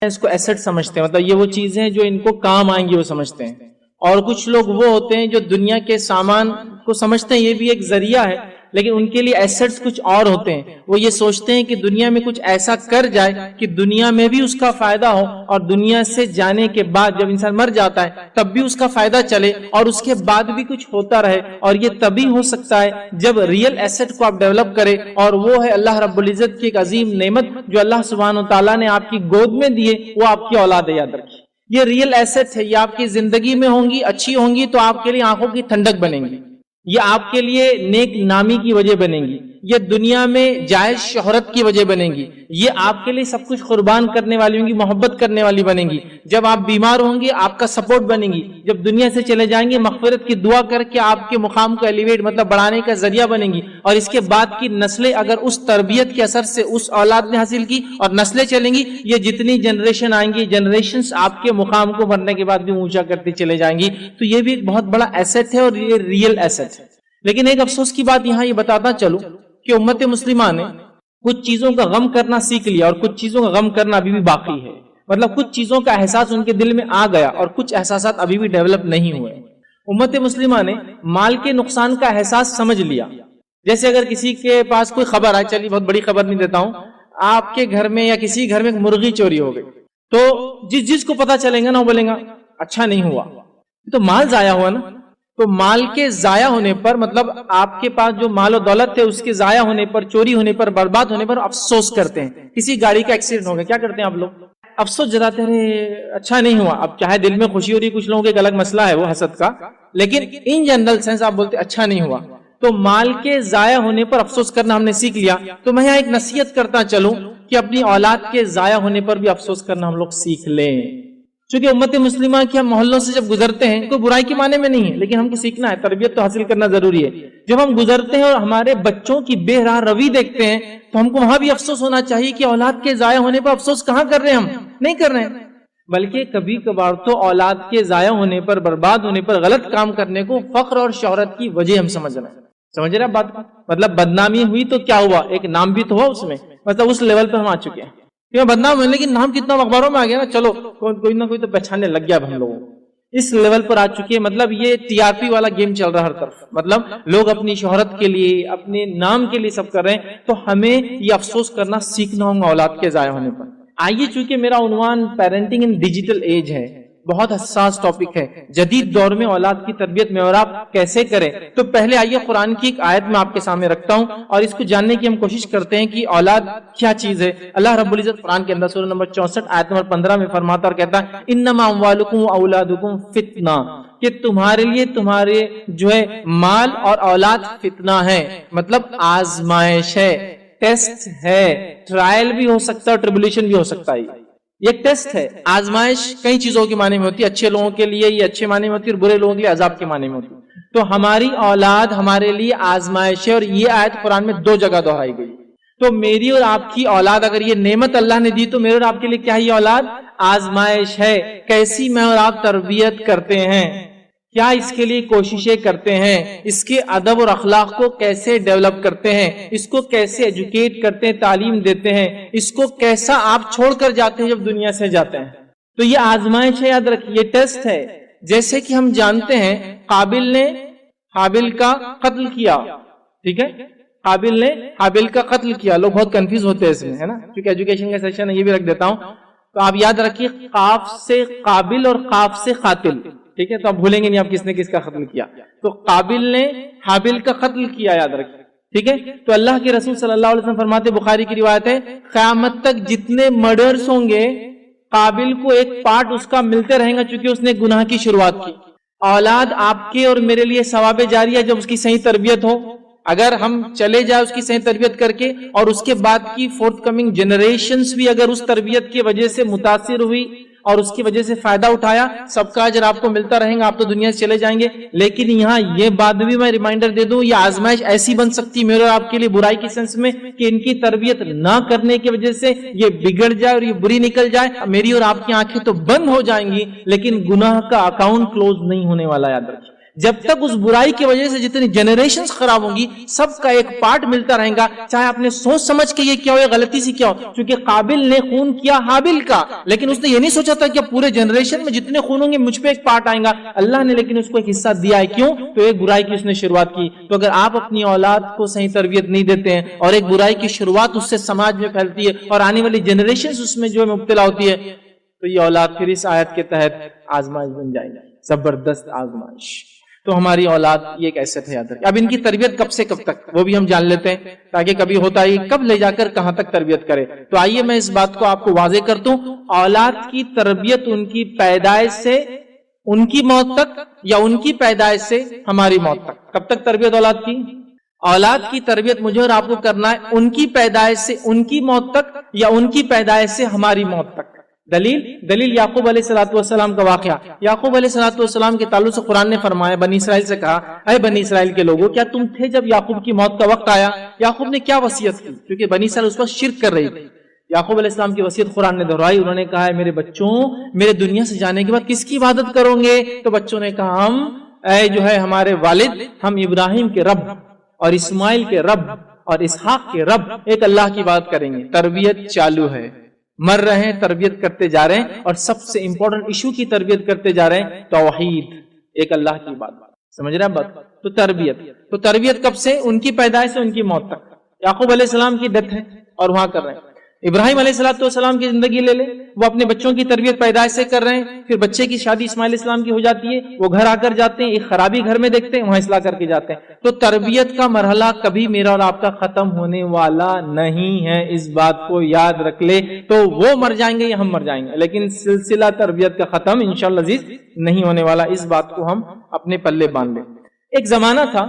اس کو ایسٹ سمجھتے ہیں، مطلب یہ وہ چیزیں جو ان کو کام آئیں گی وہ سمجھتے ہیں. اور کچھ لوگ وہ ہوتے ہیں جو دنیا کے سامان کو سمجھتے ہیں یہ بھی ایک ذریعہ ہے، لیکن ان کے لیے ایسٹس کچھ اور ہوتے ہیں. وہ یہ سوچتے ہیں کہ دنیا میں کچھ ایسا کر جائے کہ دنیا میں بھی اس کا فائدہ ہو، اور دنیا سے جانے کے بعد جب انسان مر جاتا ہے تب بھی اس کا فائدہ چلے، اور اس کے بعد بھی کچھ ہوتا رہے. اور یہ تبھی ہو سکتا ہے جب ریئل ایسٹ کو آپ ڈیولپ کرے، اور وہ ہے اللہ رب العزت کی ایک عظیم نعمت جو اللہ سبحانہ و تعالیٰ نے آپ کی گود میں دیے، وہ آپ کی اولاد ہے. یاد رکھیے یہ ریئل ایسٹ ہے، یہ آپ کی زندگی میں ہوں گی، اچھی ہوں گی تو آپ کے لیے آنکھوں کی ٹھنڈک بنیں گی، یہ آپ کے لیے نیک نامی کی وجہ بنیں گی، یہ دنیا میں جائز شہرت کی وجہ بنیں گی، یہ آپ کے لیے سب کچھ قربان کرنے والی ہوں گی، محبت کرنے والی بنیں گی. جب آپ بیمار ہوں گے آپ کا سپورٹ بنیں گی، جب دنیا سے چلے جائیں گے مغفرت کی دعا کر کے آپ کے مقام کو ایلیویٹ مطلب بڑھانے کا ذریعہ بنیں گی. اور اس کے بعد کی نسلیں اگر اس تربیت کے اثر سے اس اولاد نے حاصل کی اور نسلیں چلیں گی، یہ جتنی جنریشن آئیں گی جنریشنز آپ کے مقام کو مرنے کے بعد بھی اونچا کرتی چلے جائیں گی. تو یہ بھی ایک بہت بڑا ایسٹ ہے اور یہ ریئل ایسٹ ہے. لیکن ایک افسوس کی بات یہاں یہ بتاتا چلوں کہ امت مسلمہ نے کچھ چیزوں کا غم کرنا سیکھ لیا اور کچھ چیزوں کا غم کرنا ابھی بھی باقی ہے. مطلب کچھ چیزوں کا احساس ان کے دل میں آ گیا اور کچھ احساسات ابھی بھی ڈیولپ نہیں ہوئے. امت مسلمہ نے مال کے نقصان کا احساس سمجھ لیا. جیسے اگر کسی کے پاس کوئی خبر آئے، چلیے بہت بڑی خبر نہیں دیتا ہوں، آپ کے گھر میں یا کسی گھر میں ایک مرغی چوری ہو گئی، تو جس کو پتا چلے گا نا وہ بولے گا اچھا نہیں ہوا، تو مال ضائع ہوا نا. تو مال کے ضائع ہونے پر مطلب آپ کے پاس جو مال و دولت ہے اس کے ضائع ہونے پر، چوری ہونے پر، برباد ہونے پر افسوس کرتے ہیں. کسی گاڑی کا ایکسیڈنٹ ہو گیا، کیا کرتے ہیں آپ لوگ؟ افسوس جتاتے ہیں، اچھا نہیں ہوا. اب چاہے دل میں خوشی ہو رہی، کچھ لوگوں کے ایک الگ مسئلہ ہے وہ حسد کا، لیکن ان جنرل سینس آپ بولتے اچھا نہیں ہوا. تو مال کے ضائع ہونے پر افسوس کرنا ہم نے سیکھ لیا. تو میں یہاں ایک نصیحت کرتا چلوں کہ اپنی اولاد کے ضائع ہونے پر بھی افسوس کرنا ہم لوگ سیکھ لیں. چونکہ امت مسلمہ کی ہم محلوں سے جب گزرتے ہیں کوئی برائی کے معنی میں نہیں ہے، لیکن ہم کو سیکھنا ہے، تربیت تو حاصل کرنا ضروری ہے. جب ہم گزرتے ہیں اور ہمارے بچوں کی بے راہ روی دیکھتے ہیں تو ہم کو وہاں بھی افسوس ہونا چاہیے کہ اولاد کے ضائع ہونے پر افسوس کہاں کر رہے ہیں، ہم نہیں کر رہے ہیں، بلکہ کبھی کبھار تو اولاد کے ضائع ہونے پر، برباد ہونے پر، غلط کام کرنے کو فخر اور شہرت کی وجہ ہم سمجھ رہے ہیں. سمجھ رہے ہیں بات کو؟ مطلب بدنامی ہوئی تو کیا ہوا، ایک نام بھی تو ہوا اس میں، مطلب اس لیول پر ہم آ چکے ہیں. بدنام ہونے لیکن نام کتنا اخباروں میں آ گیا نا، چلو کوئی نہ کوئی تو پہچاننے لگ گیا. ہم لوگوں اس لیول پر آ چکے ہیں، مطلب یہ ٹی آر پی والا گیم چل رہا ہر طرف، مطلب لوگ اپنی شہرت کے لیے، اپنے نام کے لیے سب کر رہے ہیں. تو ہمیں یہ افسوس کرنا سیکھنا ہوگا اولاد کے ضائع ہونے پر. آئیے، چونکہ میرا عنوان پیرنٹنگ ان ڈیجیٹل ایج ہے، بہت حساس ٹاپک ہے، جدید دور میں اولاد کی تربیت میں اور آپ کیسے کریں. تو پہلے آئیے قرآن کی ایک آیت میں آپ کے سامنے رکھتا ہوں اور اس کو جاننے کی ہم کوشش کرتے ہیں کہ اولاد کیا چیز ہے. اللہ رب العزت قرآن کے اندر سورہ نمبر 64 آیت نمبر 15 میں فرماتا اور کہتا ہے انما اموالکم واولادکم فتنہ، کہ تمہارے لیے تمہارے جو ہے مال اور اولاد فتنہ ہے، مطلب آزمائش ہے، ٹیسٹ ہے، ٹرائل بھی ہو سکتا ہے اور ٹریبولیشن بھی ہو سکتا ہے. یہ ٹیسٹ ہے. آزمائش کئی چیزوں کے معنی میں ہوتی ہے، اچھے لوگوں کے لیے یہ اچھے معنی میں ہوتی ہے اور برے لوگوں کے لیے عذاب کے معنی میں ہوتی ہے. تو ہماری اولاد ہمارے لیے آزمائش ہے، اور یہ آیت قرآن میں 2 جگہ دہرائی گئی. تو میری اور آپ کی اولاد، اگر یہ نعمت اللہ نے دی تو میرے اور آپ کے لیے کیا ہے؟ یہ اولاد آزمائش ہے. کیسی میں اور آپ تربیت کرتے ہیں، کیا اس کے لیے کوششیں کرتے ہیں، اس کے ادب اور اخلاق کو کیسے ڈیولپ کرتے ہیں، اس کو کیسے ایجوکیٹ کرتے ہیں، تعلیم دیتے ہیں، اس کو کیسا آپ چھوڑ کر جاتے ہیں جب دنیا سے جاتے ہیں. تو یہ آزمائش ہے، یاد رکھیے، یہ ٹیسٹ ہے. جیسے کہ ہم جانتے ہیں قابل نے حابل کا قتل کیا، ٹھیک ہے، قابل نے حابل کا قتل کیا. لوگ بہت کنفیوز ہوتے ہیں اس میں، ہے نا، کیونکہ ایجوکیشن کا سیشن ہے، یہ بھی رکھ دیتا ہوں. تو آپ یاد رکھیے قاف سے قابل اور قاف سے قاتل، ٹھیک ہے، تو آپ بھولیں گے نہیں آپ کس نے کس کا قتل کیا. تو قابل نے حابل کا قتل کیا، یاد رکھیے، ٹھیک ہے. تو اللہ کے رسول صلی اللہ علیہ وسلم فرماتے، بخاری کی روایت ہے، قیامت تک جتنے مرڈرز ہوں گے قابل کو ایک پارٹ اس کا ملتے رہیں گا، چونکہ اس نے گناہ کی شروعات کی. اولاد آپ کے اور میرے لیے ثواب جاریہ جب اس کی صحیح تربیت ہو. اگر ہم چلے جائیں اس کی صحیح تربیت کر کے اور اس کے بعد کی فورتھ کمنگ جنریشنز بھی اگر اس تربیت کی وجہ سے متاثر ہوئی اور اس کی وجہ سے فائدہ اٹھایا، سب کا اجر آپ کو ملتا رہے گا، آپ تو دنیا سے چلے جائیں گے. لیکن یہاں یہ بات بھی میں ریمائنڈر دے دوں، یہ آزمائش ایسی بن سکتی میرے اور آپ کے لیے برائی کی سینس میں کہ ان کی تربیت نہ کرنے کی وجہ سے یہ بگڑ جائے اور یہ بری نکل جائے. میری اور آپ کی آنکھیں تو بند ہو جائیں گی لیکن گناہ کا اکاؤنٹ کلوز نہیں ہونے والا. یاد رکھیں، جب تک اس برائی کی وجہ سے جتنی جنریشنز خراب ہوں گی سب کا ایک پارٹ ملتا رہے گا، چاہے آپ نے سوچ سمجھ کے یہ کیا ہو یا غلطی سے کیا ہو. چونکہ قابل نے خون کیا حابل کا، لیکن اس نے یہ نہیں سوچا تھا کہ پورے جنریشن میں جتنے خون ہوں گے مجھ پہ ایک پارٹ آئے گا. اللہ نے لیکن اس کو ایک حصہ دیا ہے. کیوں؟ تو ایک برائی کی اس نے شروعات کی. تو اگر آپ اپنی اولاد کو صحیح تربیت نہیں دیتے ہیں اور ایک برائی کی شروعات اس سے سماج میں پھیلتی ہے اور آنے والی جنریشنز اس میں جو مبتلا ہوتی ہے، تو یہ اولاد پھر اس آیت کے تحت آزمائش بن جائے گا، زبردست آزمائش. تو ہماری اولاد یہ ایک ایسٹ ہے، یاد رکھیں. اب ان کی تربیت کب سے کب تک وہ بھی ہم جان لیتے ہیں، تاکہ کبھی ہوتا ہے کب لے جا کر کہاں تک تربیت کرے. تو آئیے میں اس بات کو آپ کو واضح کر دوں. اولاد کی تربیت ان کی پیدائش سے ان کی موت تک یا ان کی پیدائش سے ہماری موت تک. کب تک تربیت اولاد کی؟ اولاد کی تربیت مجھے اور آپ کو کرنا ہے ان کی پیدائش سے ان کی موت تک یا ان کی پیدائش سے ہماری موت تک. دلیل یعقوب علیہ السلام کا واقعہ. یعقوب علیہ السلام کے تعلق سے قرآن نے فرمایا، بنی اسرائیل سے کہا، اے بنی اسرائیل کے لوگوں، کیا تم تھے جب یعقوب کی موت کا وقت آیا؟ یعقوب نے کیا وصیت کی؟ کیونکہ بنی اسرائیل اس وقت شرک کر رہی تھی. یعقوب علیہ السلام کی وصیت قرآن نے دہرائی. انہوں نے کہا، میرے بچوں، میرے دنیا سے جانے کے بعد کس کی عبادت کرو گے؟ تو بچوں نے کہا، ہم اے جو ہے ہمارے والد، ہم ابراہیم کے رب اور اسماعیل کے رب اور اسحاق کے رب ایک اللہ کی بات کریں گے. تربیت چالو ہے، مر رہے ہیں، تربیت کرتے جا رہے ہیں، اور سب سے امپورٹنٹ ایشو کی تربیت کرتے جا رہے ہیں، توحید، ایک اللہ کی بات. سمجھ رہے ہیں بات؟ تو تربیت کب سے؟ ان کی پیدائش سے ان کی موت تک. یعقوب علیہ السلام کی ڈیتھ ہے اور وہاں کر رہے ہیں. ابراہیم علیہ السلام کی زندگی لے لیں، وہ اپنے بچوں کی تربیت پیدائش سے کر رہے ہیں. پھر بچے کی شادی اسماعیل علیہ السلام کی ہو جاتی ہے، وہ گھر آ کر جاتے ہیں، ایک خرابی گھر میں دیکھتے ہیں، وہاں اصلاح کر کے جاتے ہیں. تو تربیت کا مرحلہ کبھی میرا اور آپ کا ختم ہونے والا نہیں ہے، اس بات کو یاد رکھ لے. تو وہ مر جائیں گے یا ہم مر جائیں گے، لیکن سلسلہ تربیت کا ختم انشاءاللہ عزیز نہیں ہونے والا. اس بات کو ہم اپنے پلے باندھ لیں. ایک زمانہ تھا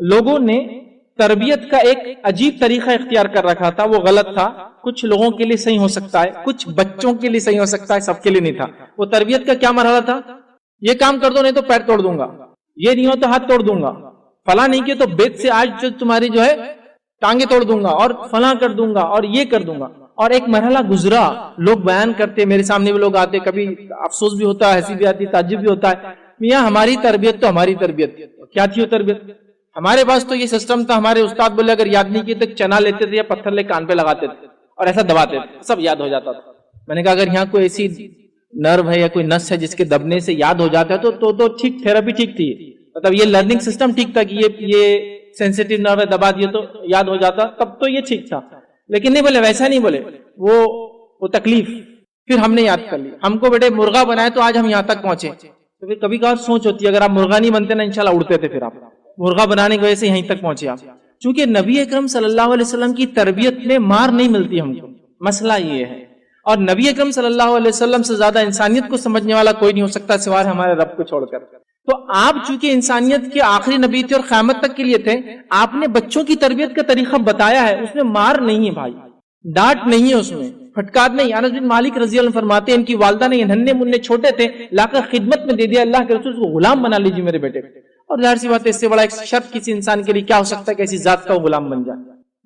لوگوں نے تربیت کا ایک عجیب طریقہ اختیار کر رکھا تھا. وہ غلط تھا. کچھ لوگوں کے لیے صحیح ہو سکتا ہے، کچھ بچوں کے لیے صحیح ہو سکتا ہے، سب کے لیے نہیں تھا. وہ تربیت کا کیا مرحلہ تھا؟ یہ کام کر دو نہیں تو پیر توڑ دوں گا، یہ نہیں ہو تو ہاتھ توڑ دوں گا، فلاں نہیں کیا تو بیت سے آج جو تمہاری جو ہے ٹانگیں توڑ دوں گا، اور فلاں کر دوں گا، اور یہ کر دوں گا. اور ایک مرحلہ گزرا، لوگ بیان کرتے، میرے سامنے بھی لوگ آتے، کبھی افسوس بھی ہوتا ہے، ہنسی بھی آتی، تعجب بھی ہوتا ہے. میاں ہماری تربیت تو ہماری تربیت کیا تھی؟ وہ تربیت ہمارے پاس تو یہ سسٹم تھا، ہمارے استاد بولے اگر یاد نہیں کیے تو چنا لیتے تھے یا پتھر لے کان پہ لگاتے تھے اور ایسا دباتے تھے، سب یاد ہو جاتا تھا. میں نے کہا اگر یہاں کوئی ایسی نرو ہے یا کوئی نس ہے جس کے دبنے سے یاد ہو جاتا ہے تو ٹھیک، تھراپی ٹھیک تھی. مطلب یہ لرننگ سسٹم ٹھیک تھا کہ یہ سینسیٹیو نرو ہے، دبا دیے تو یاد ہو جاتا، تب تو یہ ٹھیک تھا. لیکن نہیں بولے، ویسا نہیں بولے، وہ تکلیف. پھر ہم نے یاد کر لی. ہم کو بیٹے مرغا بنائے تو آج ہم یہاں تک پہنچے. تو پھر کبھی کبھار سوچ ہوتی ہے اگر آپ مرغا نہیں بنتے نا انشاءاللہ اڑتے تھے. پھر آپ مرغا بنانے کی وجہ سے یہیں تک پہنچے آپ. چونکہ نبی اکرم صلی اللہ علیہ وسلم کی تربیت میں مار نہیں ملتی ہم کو، مسئلہ یہ ہے. اور نبی اکرم صلی اللہ علیہ وسلم سے زیادہ انسانیت کو سمجھنے والا کوئی نہیں ہو سکتا سوائے ہمارے رب کو چھوڑ کر. تو آپ چونکہ انسانیت کے آخری نبی تھے اور قیامت تک کے لیے تھے، آپ نے بچوں کی تربیت کا طریقہ بتایا ہے. اس میں مار نہیں ہے بھائی، ڈانٹ نہیں ہے، اس میں پھٹکار نہیں. انس بن مالک رضی اللہ عنہ فرماتے ہیں ان کی والدہ نے ننھے منھے چھوٹے تھے لا کر خدمت میں دے دیا، اللہ کے رسول کو غلام بنا لیجیے میرے بیٹے. اور ظاہر سی بات ہے اس سے بڑا ایک شرط کسی انسان کے لیے کیا ہو سکتا ہے کہ ایسی ذات کا وہ غلام بن جائے.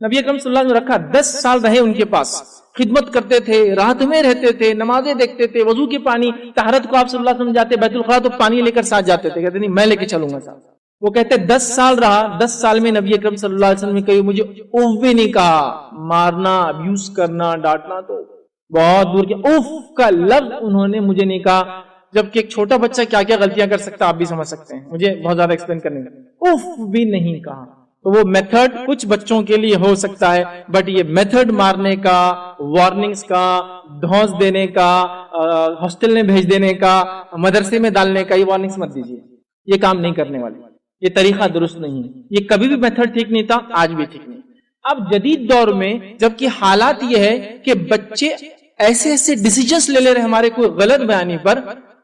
نبی اکرم صلی اللہ علیہ وسلم رکھا، 10 سال رہے ان کے پاس، خدمت کرتے تھے، راحت میں رہتے تھے، نمازیں دیکھتے تھے، وضو کے پانی، طہارت کو آپ صلی اللہ علیہ وسلم جاتے بیت الخلا تو پانی لے کر ساتھ جاتے تھے، کہتے نہیں میں لے کے چلوں گا ساتھ. وہ کہتے 10 سال رہا، 10 سال میں نبی اکرم صلی اللہ علیہ وسلم نے کہی مجھے اوف بھی نہیں کہا. مارنا، ابیوز کرنا، ڈانٹنا تو بہت دور کی، اوف کا لفظ انہوں نے مجھے نہیں کہا. جبکہ ایک چھوٹا بچہ کیا کیا غلطیاں کر سکتا آپ بھی سمجھ سکتے ہیں، مجھے بہت زیادہ ایکسپلین کرنے کا، اوف بھی نہیں کہا. تو وہ میتھڈ کچھ بچوں کے لیے ہو سکتا ہے، بٹ یہ میتھڈ مارنے کا، وارننگز کا، دھونس دینے کا، ہاسٹل میں بھیج دینے کا، مدرسے میں ڈالنے کا، یہ وارننگز مت دیجیے، یہ کام نہیں کرنے والی، یہ طریقہ درست نہیں ہے. یہ کبھی بھی میتھڈ ٹھیک نہیں تھا، آج بھی ٹھیک نہیں. اب جدید دور میں جبکہ حالات یہ ہے کہ بچے ایسے ایسے ڈیسیجنز لے لے رہے ہمارے کوئی غلط بیانی پر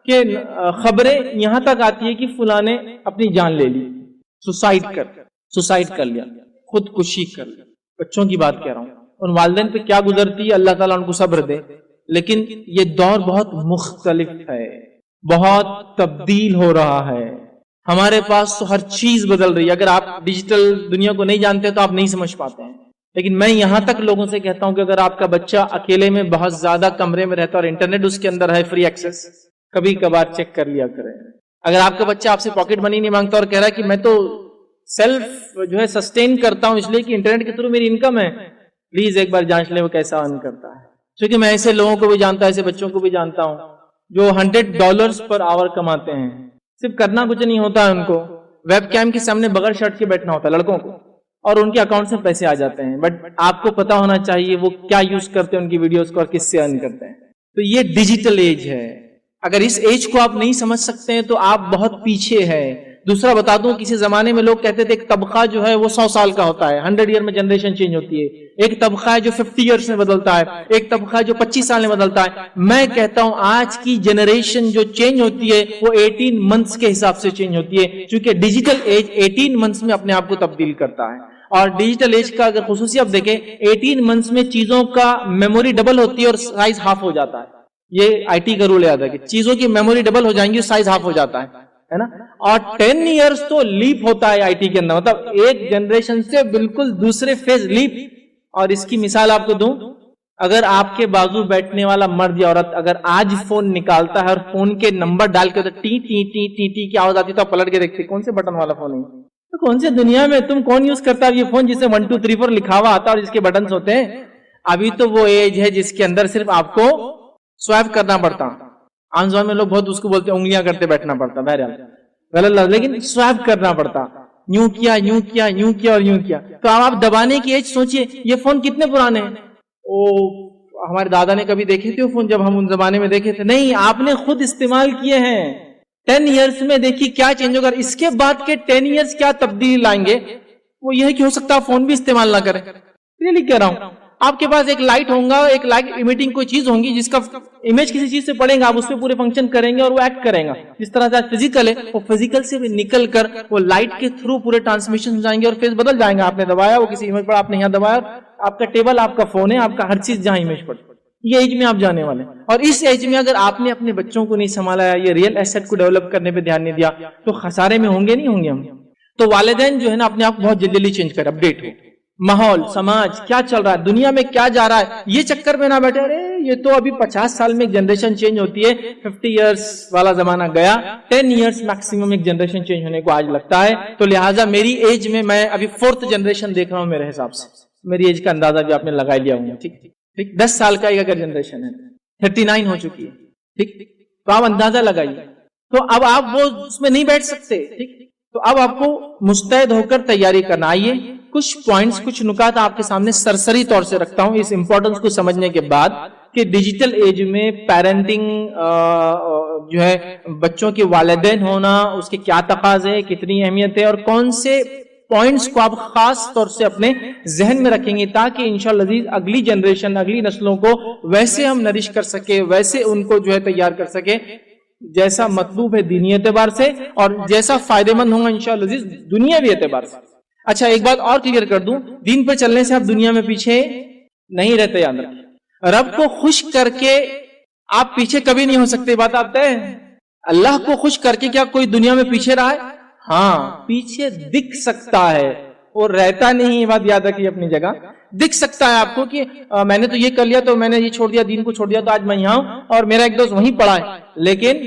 کہ خبریں یہاں تک آتی ہے کہ فلاں نے اپنی جان لے لی، سوسائڈ کر لیا، خودکشی کر لی. بچوں کی بات کہہ رہا ہوں. ان والدین پہ کیا گزرتی ہے، اللہ تعالیٰ ان کو صبر دے. لیکن یہ دور بہت مختلف ہے، بہت تبدیل ہو رہا ہے. ہمارے پاس تو ہر چیز بدل رہی ہے. اگر آپ ڈیجیٹل دنیا کو نہیں جانتے تو آپ نہیں سمجھ پاتے ہیں. لیکن میں یہاں تک لوگوں سے کہتا ہوں کہ اگر آپ کا بچہ اکیلے میں بہت زیادہ کمرے میں رہتا اور انٹرنیٹ اس کے اندر ہے، فری ایکسس، کبھی کبھار چیک کر لیا کریں. اگر آپ کا بچہ آپ سے پاکٹ منی نہیں مانگتا اور کہہ رہا ہے کہ میں تو سیلف جو ہے سسٹین کرتا ہوں اس لیے کہ انٹرنیٹ کے تھرو میری انکم ہے، پلیز ایک بار جانچ لیں وہ کیسا ارن کرتا ہے. کیونکہ میں ایسے لوگوں کو بھی جانتا ہوں، ایسے بچوں کو بھی جانتا ہوں جو $100 پر آور کماتے ہیں. صرف کرنا کچھ نہیں ہوتا ہے، ان کو ویب کیم کے سامنے بغیر شرٹ کے بیٹھنا ہوتا ہے لڑکوں کو، اور ان کے اکاؤنٹ سے پیسے آ جاتے ہیں. بٹ آپ کو پتا ہونا چاہیے وہ کیا یوز کرتے ہیں ان کی ویڈیوز کو اور کس سے ارن کرتے ہیں. تو یہ ڈیجیٹل ایج ہے. اگر اس ایج کو آپ نہیں سمجھ سکتے ہیں تو آپ بہت پیچھے ہیں. دوسرا بتا دوں، کسی زمانے میں لوگ کہتے تھے ایک طبقہ جو ہے وہ 100 سال کا ہوتا ہے، 100 ایئر میں جنریشن چینج ہوتی ہے. ایک طبقہ ہے جو 50 ایئرس میں بدلتا ہے، ایک طبقہ ہے جو 25 سال میں بدلتا ہے. میں کہتا ہوں آج کی جنریشن جو چینج ہوتی ہے وہ 18 منتھس کے حساب سے چینج ہوتی ہے، چونکہ ڈیجیٹل ایج 18 منتھس میں اپنے آپ کو تبدیل کرتا ہے. اور ڈیجیٹل ایج کا اگر خصوصی آپ دیکھیں 18 منتھس میں چیزوں کا میموری ڈبل ہوتی ہے اور سائز ہاف ہو جاتا ہے. یہ آئی ٹی کا رول یاد ہے کہ چیزوں کی میموری ڈبل ہو جائیں گی، سائز ہاف ہو جاتا ہے نا. اور 10 ایئرس تو لیپ ہوتا ہے آئی ٹی کے اندر، مطلب ایک جنریشن سے بالکل دوسرے فیز لیپ. اور اس کی مثال آپ کو دوں، اگر آپ کے بازو بیٹھنے والا مرد یا عورت اگر آج فون نکالتا ہے اور فون کے نمبر ڈال کے T T T T T کی آواز آتی تو آپ پلٹ کے دیکھتے کون سے بٹن والا فون ہے، تو کون سے دنیا میں تم کون یوز کرتا ہے یہ فون جسے 1 2 3 4 لکھا ہوا آتا ہے اور جس کے بٹنز ہوتے ہیں. ابھی تو وہ ایج ہے جس کے اندر صرف آپ کو سوائپ کرنا پڑتا. عام زبان میں لوگ بہت اس کو بولتے ہیں انگلیاں کرتے بیٹھنا پڑتا، بہرحال غلط لفظ، لیکن سوائپ کرنا پڑتا. یوں کیا یوں کیا یوں کیا اور یوں کیا. تو اب آپ دبانے کی ایج سوچئے یہ فون کتنے پرانے ہیں. ہمارے دادا نے کبھی دیکھے تھے وہ فون جب ہم ان زمانے میں دیکھے تھے؟ نہیں، آپ نے خود استعمال کیے ہیں. 10 ایئرس میں دیکھیے کیا چینج ہوگا. اس کے بعد کے 10 ایئرس کیا تبدیلی لائیں گے وہ یہ کہ ہو سکتا ہے فون بھی استعمال نہ کریں. ریئلی کہہ رہا ہوں، آپ کے پاس ایک لائٹ ہوگا، ایک لائٹ امیٹنگ کوئی چیز ہوگی جس کا امیج کسی چیز سے پڑیں گا، آپ اس پہ پورے فنکشن کریں گے اور وہ ایکٹ کریں گا. جس طرح سے فزیکل ہے وہ فزیکل سے بھی نکل کر وہ لائٹ کے تھرو پورے ٹرانسمیشن جائیں گے اور فیس بدل جائیں گا. آپ نے دبایا وہ کسی امیج پر، آپ نے یہاں دبایا، آپ کا ٹیبل آپ کا فون ہے، آپ کا ہر چیز جہاں امیج پر. یہ ایج میں آپ جانے والے ہیں. اور اس ایج میں اگر آپ نے اپنے بچوں کو نہیں سنبھالا، یہ ریئل ایسٹ کو ڈیولپ کرنے پہ دھیان نہیں دیا تو خسارے میں ہوں گے نہیں ہوں گے ہم. تو والدین جو ہے نا اپنے آپ کو بہت جلدی چینج کر اپڈیٹ ہو. ماحول، سماج کیا چل رہا ہے، دنیا میں کیا جا رہا ہے، یہ چکر میں نہ بیٹھے ارے یہ تو ابھی 50 سال میں ایک جنریشن چینج ہوتی ہے، 50 ایئرس والا زمانہ گیا، 10 ایئرس میکسیمم ایک جنریشن چینج ہونے کو آج لگتا ہے. تو لہٰذا میری ایج میں ابھی 4th جنریشن دیکھ رہا ہوں. میرے حساب سے میری ایج کا اندازہ بھی آپ نے لگا لیا ہوں. ٹھیک 10 سال کا ایک اگر جنریشن ہے، 39 ہو چکی ہے. ٹھیک، تو آپ اندازہ لگائیے. تو اب آپ وہ اس میں نہیں بیٹھ سکتے. ٹھیک، تو اب آپ کو مستعد ہو کر تیاری کرنا. آئیے کچھ پوائنٹس، کچھ نکات آپ کے سامنے سرسری طور سے رکھتا ہوں اس امپورٹنس کو سمجھنے کے بعد کہ ڈیجیٹل ایج میں پیرنٹنگ جو ہے بچوں کے والدین ہونا، اس کے کیا تقاضے، کتنی اہمیت ہے اور کون سے پوائنٹس کو آپ خاص طور سے اپنے ذہن میں رکھیں گے تاکہ انشاءاللہ عزیز اگلی جنریشن، اگلی نسلوں کو ویسے ہم نرش کر سکے، ویسے ان کو جو ہے تیار کر سکے جیسا مطلوب ہے دینی اعتبار سے اور جیسا فائدہ مند ہوگا انشاءاللہ عزیز دنیاوی اعتبار سے. اچھا ایک بات اور کلیئر کر دوں، دین پر چلنے سے آپ دنیا میں پیچھے نہیں رہتے. یاد رکھیں، رب کو خوش کر کے آپ پیچھے کبھی نہیں ہو سکتے. بات آپ طے ہے. اللہ کو خوش کر کے کیا کوئی دنیا میں پیچھے رہا ہے؟ ہاں، پیچھے دکھ سکتا ہے اور رہتا نہیں. بات یاد رکھیے اپنی جگہ. دکھ سکتا ہے آپ کو کہ میں نے تو یہ کر لیا تو میں نے یہ چھوڑ دیا، دین کو چھوڑ دیا تو آج میں یہاں ہوں اور میرا ایک دوست وہیں پڑا ہے. لیکن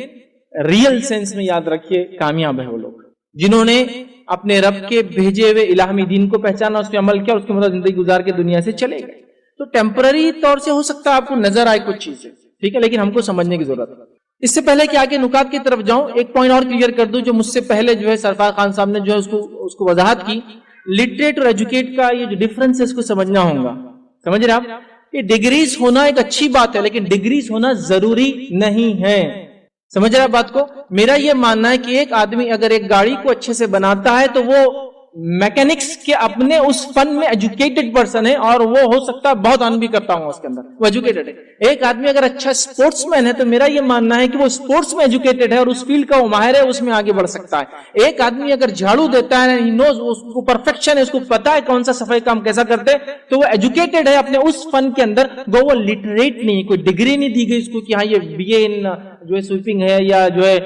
ریئل سینس میں یاد رکھیے کامیاب ہے وہ لوگ جنہوں نے اپنے رب کے بھیجے ہوئے الہامی دین کو پہچانا، اس پہ عمل کیا، اس کے مطابق زندگی گزار کے دنیا سے چلے گئے. تو ٹیمپرری طور سے ہو سکتا ہے آپ کو نظر آئے کچھ چیزیں، ٹھیک ہے، لیکن ہم کو سمجھنے کی ضرورت ہے. اس سے پہلے کہ آگے نکات کی طرف جاؤں ایک پوائنٹ اور کلیئر کر دوں جو مجھ سے پہلے جو ہے سرفراز خان صاحب نے جو ہے اس کو وضاحت کی. لٹریٹ اور ایجوکیٹ کا یہ جو ڈفرنس ہے اس کو سمجھنا ہوگا. سمجھ رہے آپ؟ یہ ڈگریز ہونا ایک اچھی بات ہے لیکن ڈگریز ہونا ضروری نہیں ہے. سمجھ رہے آپ بات کو؟ میرا یہ ماننا ہے کہ ایک آدمی اگر ایک گاڑی کو اچھے سے بناتا ہے تو وہ میکینکس کے اپنے اس فن میں ایجوکیٹڈ پرسن ہے اور وہ ہو سکتا ہے بہت ان بھی کرتا ہوں اس کے اندر، وہ ایجوکیٹڈ ہے. ایک آدمی اگر اچھا اسپورٹس مین ہے تو میرا یہ ماننا ہے کہ وہ اسپورٹس میں ایجوکیٹڈ ہے اور اس فیلڈ کا وہ ماہر ہے، اس میں آگے بڑھ سکتا ہے. ایک آدمی اگر جھاڑو دیتا ہے، نوز، اس کو پرفیکشن ہے، اس کو پتا ہے کون سا صفائی کام کیسا کرتے تو وہ ایجوکیٹڈ ہے اپنے اس فن کے اندر. وہ لٹریٹ نہیں، کوئی ڈگری نہیں دی گئی اس کو کہ ہاں یہ BA ان جو ہے سویپنگ ہے یا جو ہے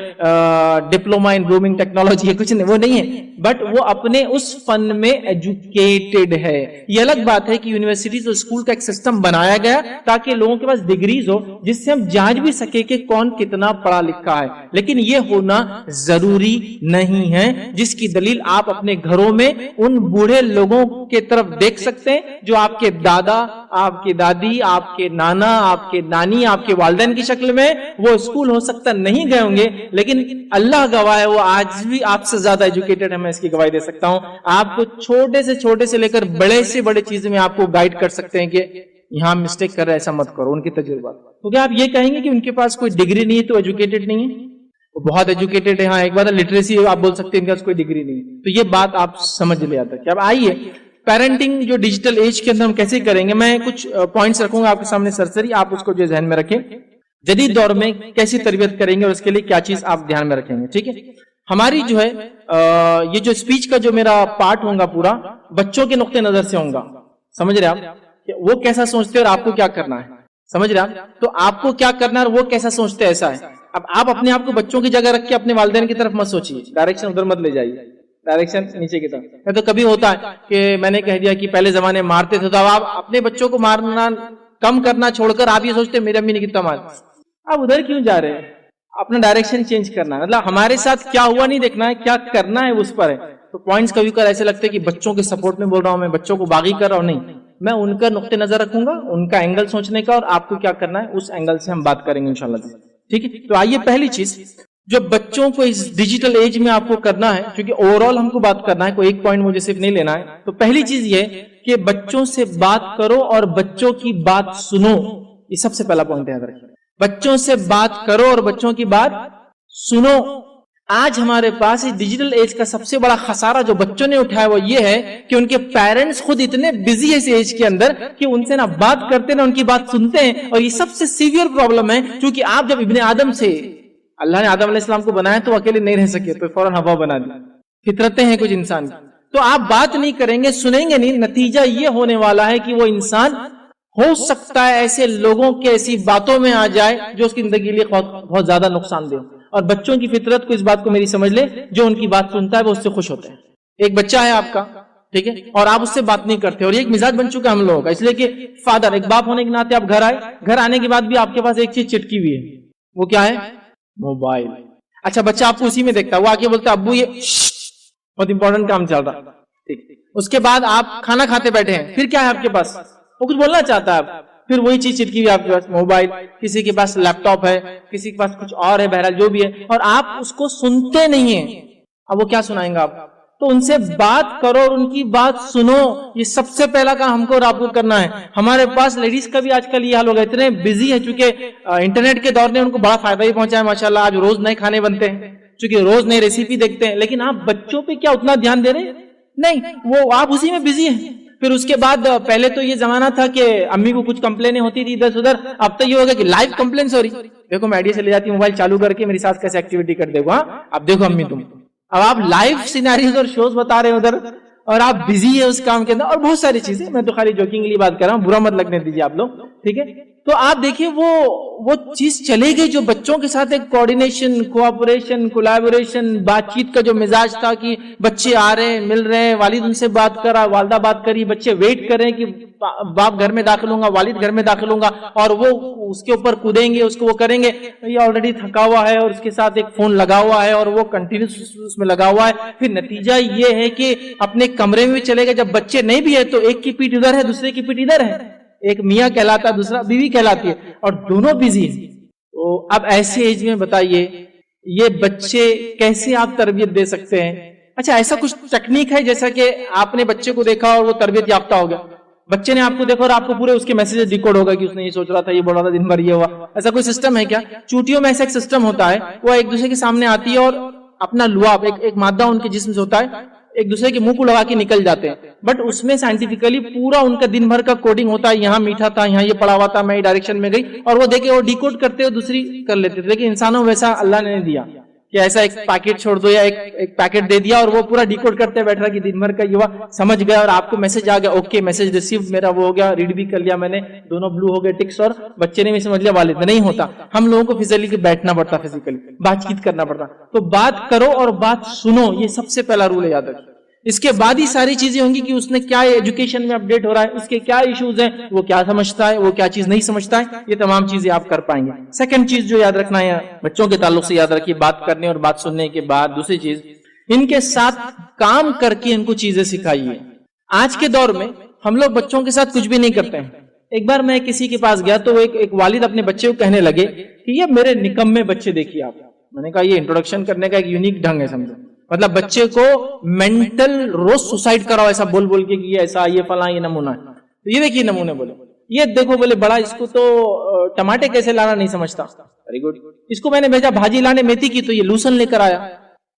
ڈپلوما ان برومنگ ٹیکنالوجی ہے, کچھ نہیں, وہ نہیں ہے, بٹ وہ اپنے اس فن میں ایجوکیٹڈ ہے. یہ الگ بات ہے کہ یونیورسٹیز اور اسکول کا ایک سسٹم بنایا گیا تاکہ لوگوں کے پاس ڈگریز ہو جس سے ہم جانچ بھی سکے کہ کون کتنا پڑھا لکھا ہے, لیکن یہ ہونا ضروری نہیں ہے, جس کی دلیل آپ اپنے گھروں میں ان بوڑھے لوگوں کے طرف دیکھ سکتے ہیں جو آپ کے دادا, آپ کے دادی, آپ کے نانا, آپ کے نانی, آپ کے والدین کی شکل میں, وہ اسکول ہو سکتا نہیں گئے ہوں گے, لیکن اللہ گواہ ہے وہ آج بھی آپ سے زیادہ ایجوکیٹڈ ہے. میں اس کی گواہی دے سکتا ہوں. آپ کو چھوٹے سے لے کر بڑے سے بڑے چیزوں میں آپ کو گائیڈ کر سکتے ہیں کہ یہاں مسٹیک کر رہے, ایسا مت کرو, ان کی تجربات. تو کیا آپ یہ کہیں گے کہ ان کے پاس کوئی ڈگری نہیں ہے تو ایجوکیٹڈ نہیں ہے؟ وہ بہت ایجوکیٹڈ ہے. ہاں, ایک بات ہے لٹریسی, آپ بول سکتے ہیں ان کے پاس کوئی ڈگری نہیں ہے. تو یہ بات آپ سمجھ لیا تھا کہ اب آئیے پیرنٹنگ جو ڈیجیٹل ایج کے اندر ہم کیسے کریں گے. میں کچھ پوائنٹس رکھوں گا آپ کے سامنے سرسری, آپ اس کو جو ذہن میں رکھیں. جدید دور میں کیسی تربیت کریں گے اور اس کے لیے کیا چیز آپ دھیان میں رکھیں گے. ٹھیک ہے, ہماری جو ہے یہ جو اسپیچ کا جو میرا پارٹ ہوگا پورا بچوں کے نقطۂ نظر سے ہوگا. سمجھ رہے آپ کہ وہ کیسا سوچتے اور آپ کو کیا کرنا ہے؟ سمجھ رہے آپ؟ تو آپ کو کیا کرنا ہے اور وہ کیسا سوچتے ایسا ہے. اب آپ اپنے آپ کو بچوں کی جگہ رکھ کے اپنے والدین کی طرف مت سوچیے, ڈائریکشن ادھر مت لے جائیے, ڈائریکشن نیچے کی طرف. تو کبھی ہوتا ہے کہ میں نے کہہ دیا کہ پہلے زمانے مارتے تھے, تو اب آپ اپنے بچوں کو مارنا کم کرنا چھوڑ کر آپ یہ سوچتے میری امی نے کتنا مار, آپ ادھر کیوں جا رہے ہیں؟ اپنا ڈائریکشن چینج کرنا ہے. مطلب ہمارے ساتھ کیا ہوا نہیں دیکھنا ہے, کیا کرنا ہے اس پر ہے. تو پوائنٹس کبھی کبھی ایسے لگتے ہیں کہ بچوں کے سپورٹ میں بول رہا ہوں, میں بچوں کو باغی کر رہا ہوں. نہیں, میں ان کا نقطہ نظر رکھوں گا, ان کا اینگل سوچنے کا, اور آپ کو کیا کرنا ہے اس اینگل سے ہم بات کریں گے انشاءاللہ. ٹھیک ہے, تو آئیے پہلی چیز جو بچوں کو اس ڈیجیٹل ایج میں آپ کو کرنا ہے, کیونکہ اوور آل ہم کو بات کرنا ہے, کوئی ایک پوائنٹ مجھے صرف نہیں لینا ہے. تو پہلی چیز یہ کہ بچوں سے بات کرو اور بچوں کی بات سنو. یہ سب سے پہلا پوائنٹ یاد رکھیں, بچوں سے بات کرو اور بچوں کی بات سنو. آج ہمارے پاس اس ڈیجیٹل ایج کا سب سے بڑا خسارہ جو بچوں نے اٹھایا وہ یہ ہے کہ ان کے پیرنٹس خود اتنے بزی ہے اس ایج کے اندر کہ ان سے نہ بات کرتے نہ ان کی بات سنتے ہیں. اور یہ سب سے سیویئر پرابلم ہے, کیونکہ آپ جب ابن آدم سے, اللہ نے آدم علیہ السلام کو بنایا تو اکیلے نہیں رہ سکے, تو فوراً ہوا بنا دی. فطرتیں ہیں کچھ انسان کی, تو آپ بات نہیں کریں گے, سنیں گے نہیں, نتیجہ یہ ہونے والا ہے کہ وہ انسان ہو سکتا ہے ایسے لوگوں کے ایسی باتوں میں آ جائے جو اس کی زندگی کے لیے بہت زیادہ نقصان دہ. اور بچوں کی فطرت کو اس بات کو میری سمجھ لے, جو ان کی بات سنتا ہے وہ اس سے خوش ہوتے ہیں. ایک بچہ ہے آپ کا, ٹھیک ہے, اور آپ اس سے بات نہیں کرتے, اور یہ ایک مزاج بن چکا ہے ہم لوگوں کا, اس لیے کہ فادر, ایک باپ ہونے کے ناطے آپ گھر آئے, گھر آنے کے بعد بھی آپ کے پاس ایک چیز چٹکی ہوئی ہے, وہ کیا ہے؟ موبائل. اچھا, بچہ آپ کو اسی میں دیکھتا ہے, وہ آ کے بولتا ہے ابو یہ بہت امپورٹنٹ کام چل رہا. ٹھیک, اس کے بعد آپ کھانا کھاتے بیٹھے ہیں, پھر کیا ہے آپ کے پاس؟ وہ کچھ بولنا چاہتا ہے, پھر وہی چیز چٹکی ہوئی آپ کے پاس, موبائل. کسی کے پاس لیپ ٹاپ ہے, کسی کے پاس کچھ اور ہے, بہرحال جو بھی ہے, اور آپ اس کو سنتے نہیں ہیں. اب وہ کیا سنائیں گے آپ؟ تو ان سے بات کرو اور ان کی بات سنو. یہ سب سے پہلا کام ہم کو اور آپ کو کرنا ہے. ہمارے پاس لیڈیز کا بھی آج کل یہ حال ہوگا, اتنے بزی ہے, چونکہ انٹرنیٹ کے دور نے ان کو بڑا فائدہ ہی پہنچا ہے ماشاءاللہ. آج روز نئے کھانے بنتے ہیں, چونکہ روز نئی ریسیپی دیکھتے ہیں, لیکن آپ بچوں پہ کیا اتنا دھیان دے رہے ہیں؟ نہیں, وہ آپ اسی میں بزی ہیں. پھر اس کے بعد پہلے تو یہ زمانہ تھا کہ امی کو کچھ کمپلینیں ہوتی تھی ادھر سے ادھر, اب تو یہ ہوگا کہ لائیو کمپلینس ہو رہی. دیکھو میں آئیڈیا سے لے جاتی ہوں, موبائل چالو کر کے میری ساتھ کیسے ایکٹیویٹی کر دے گا, اب دیکھو امی تم, اب آپ لائیو سیناریوز اور شوز بتا رہے ہیں ادھر, اور آپ بزی ہے اس کام کے اندر, اور بہت ساری چیزیں. میں تو خالی جوکنگ کے لیے بات کر رہا ہوں, برا مت لگنے دیجیے آپ لوگ, ٹھیک ہے. تو آپ دیکھیے وہ چیز چلے گئی جو بچوں کے ساتھ ایک کوآرڈینیشن, کوآپریشن, کولیبوریشن, بات چیت کا جو مزاج تھا کہ بچے آ رہے ہیں, مل رہے ہیں, والد ان سے بات کر رہا, والدہ بات کری, بچے ویٹ کر رہے ہیں کہ باپ گھر میں داخل ہوں گا, والد گھر میں داخل ہوں گا, اور وہ اس کے اوپر کودیں گے, اس کو وہ کریں گے. یہ آلریڈی تھکا ہوا ہے اور اس کے ساتھ ایک فون لگا ہوا ہے اور وہ کنٹینیوس اس میں لگا ہوا ہے. پھر نتیجہ یہ ہے کہ اپنے کمرے میں بھی چلے گئے, جب بچے نہیں بھی ہے تو ایک کی پیٹ ادھر ہے, دوسرے کی پیٹ ادھر ہے, ایک میاں کہلاتا ہے, دوسرا بیوی کہلاتی ہے, اور دونوں بزی ہیں. تو اب ایسے ایج میں بتائیے یہ بچے کیسے آپ تربیت دے سکتے ہیں؟ اچھا, ایسا کچھ ٹیکنیک ہے جیسا کہ آپ نے بچے کو دیکھا اور وہ تربیت یافتہ ہو گیا, بچے نے آپ کو دیکھا اور آپ کو پورے اس کے میسیجز ڈیکوڈ ہوگا کہ اس نے یہ سوچ رہا تھا, یہ بول رہا تھا, دن بھر یہ ہوا. ایسا کوئی سسٹم ہے کیا؟ چوٹیوں میں ایسا ایک سسٹم ہوتا ہے, وہ ایک دوسرے کے سامنے آتی ہے اور اپنا لعاب, ایک مادہ ان کے جسم سے ہوتا ہے, ایک دوسرے کے منہ کو لگا کے نکل جاتے ہیں, بٹ اس میں سائنٹیفکلی پورا ان کا دن بھر کا کوڈنگ ہوتا ہے, یہاں میٹھا تھا, یہاں یہ پڑا ہوا تھا, میں ڈائریکشن میں گئی, اور وہ دیکھے وہ ڈیکوڈ کرتے ہوئے دوسری کر لیتے تھے. لیکن انسانوں ویسا اللہ نے نہیں دیا کہ ایسا ایک پیکٹ چھوڑ دو یا ایک پیکٹ دے دیا اور وہ پورا ڈیکوڈ کرتے بیٹھ رہا کہ دن بھر کا یوا سمجھ گیا اور آپ کو میسج آ گیا اوکے میسج ریسیو میرا وہ ہو گیا ریڈ بھی کر لیا میں نے دونوں بلو ہو گئے ٹکس اور بچے نے بھی سمجھ لیا والد نہیں ہوتا. ہم لوگوں کو فزیکلی بیٹھنا پڑتا فزیکلی بات چیت کرنا پڑتا. تو بات کرو اور بات سنو یہ سب سے پہلا رول ہے یاد رکھیں. اس کے بعد ہی ساری چیزیں ہوں گی کہ اس نے کیا ایجوکیشن میں اپڈیٹ ہو رہا ہے اس کے کیا ایشوز ہیں وہ کیا سمجھتا ہے وہ کیا چیز نہیں سمجھتا ہے یہ تمام چیزیں آپ کر پائیں گے. سیکنڈ چیز جو یاد رکھنا ہے بچوں کے تعلق سے یاد رکھیے بات کرنے اور بات سننے کے بعد دوسری چیز ان کے ساتھ کام کر کے ان کو چیزیں سکھائیے. آج کے دور میں ہم لوگ بچوں کے ساتھ کچھ بھی نہیں کرتے ہیں. ایک بار میں کسی کے پاس گیا تو ایک والد اپنے بچے کو کہنے لگے کہ یہ میرے نکمے بچے دیکھیے آپ. میں نے کہا یہ انٹروڈکشن کرنے کا ایک یونیک ڈھنگ ہے سمجھو. مطلب بچے کو مینٹل روز سوسائڈ کراؤ ایسا بول بول کے کہ یہ ایسا یہ فلاں یہ نمونہ ہے. تو یہ دیکھیے نمونے بولے یہ دیکھو بولے بڑا اس کو تو ٹماٹے کیسے لانا نہیں سمجھتا. Very good. اس کو میں نے بھیجا بھاجی لانے میتھی کی تو یہ لوسن لے کر آیا.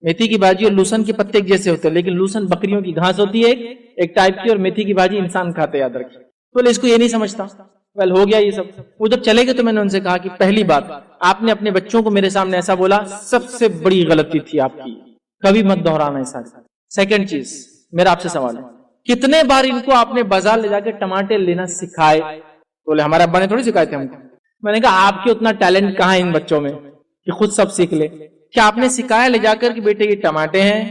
میتھی کی بھاجی اور لوسن کے پتے ایک جیسے ہوتے ہیں لیکن لوسن بکریوں کی گھاس ہوتی ہے ایک ٹائپ کی اور میتھی کی بھاجی انسان کھاتے یاد رکھیے. بولے اس کو یہ نہیں سمجھتا. ویل ہو گیا یہ سب. وہ جب چلے گئے تو میں نے ان سے کہا کہ پہلی بات آپ نے اپنے بچوں کو میرے سامنے ایسا بولا سب سے بڑی غلطی تھی آپ کی کبھی مت دہرانا ایسا. سیکنڈ چیز میرا آپ سے سوال ہے کتنے بار ان کو آپ نے بازار لے جا کے ٹماٹے لینا سکھائے. بولے ہمارے ابا نے تھوڑی سکھائے تھے ہم کو. میں نے کہا آپ کے اتنا ٹیلنٹ کہاں ہے ان بچوں میں کہ خود سب سیکھ لے. کیا آپ نے سکھایا لے جا کر کہ بیٹے یہ ٹماٹے ہیں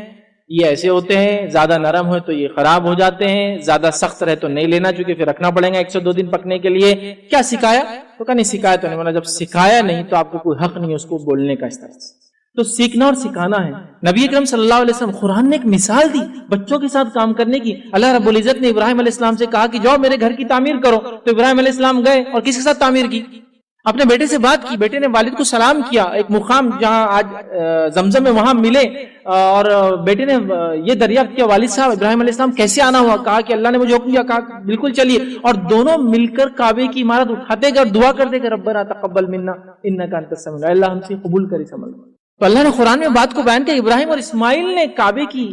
یہ ایسے ہوتے ہیں زیادہ نرم ہو تو یہ خراب ہو جاتے ہیں زیادہ سخت رہے تو نہیں لینا چونکہ پھر رکھنا پڑے گا 102 دن پکنے کے لیے. کیا سکھایا؟ تو کہا نہیں سکھایا تو نہیں. بولا جب سکھایا نہیں تو آپ کو کوئی حق نہیں اس کو بولنے کا. اس طرح سے تو سیکھنا اور سکھانا ہے. نبی اکرم صلی اللہ علیہ وسلم قرآن نے ایک مثال دی بچوں کے ساتھ کام کرنے کی. اللہ رب العزت نے ابراہیم علیہ السلام سے کہا کہ جاؤ میرے گھر کی تعمیر کرو. تو ابراہیم علیہ السلام گئے اور کس کے ساتھ تعمیر کی؟ اپنے بیٹے سے بات کی. بیٹے نے والد کو سلام کیا. ایک مقام جہاں آج زمزم میں وہاں ملے اور بیٹے نے یہ دریافت کیا والد صاحب ابراہیم علیہ السلام کیسے آنا ہوا؟ کہا کہ اللہ نے مجھے حکم دیا. کہا بالکل چلیے. اور دونوں مل کر کعبے کی عمارت اٹھاتے گئے اور دعا کرتے گئے ربنا تقبل منا انک انت السمیع العلیم. اللہ ہم سے قبول کرے سمجھ. تو اللہ نے قرآن میں بات کو بیان کیا ابراہیم اور اسماعیل نے کعبے کی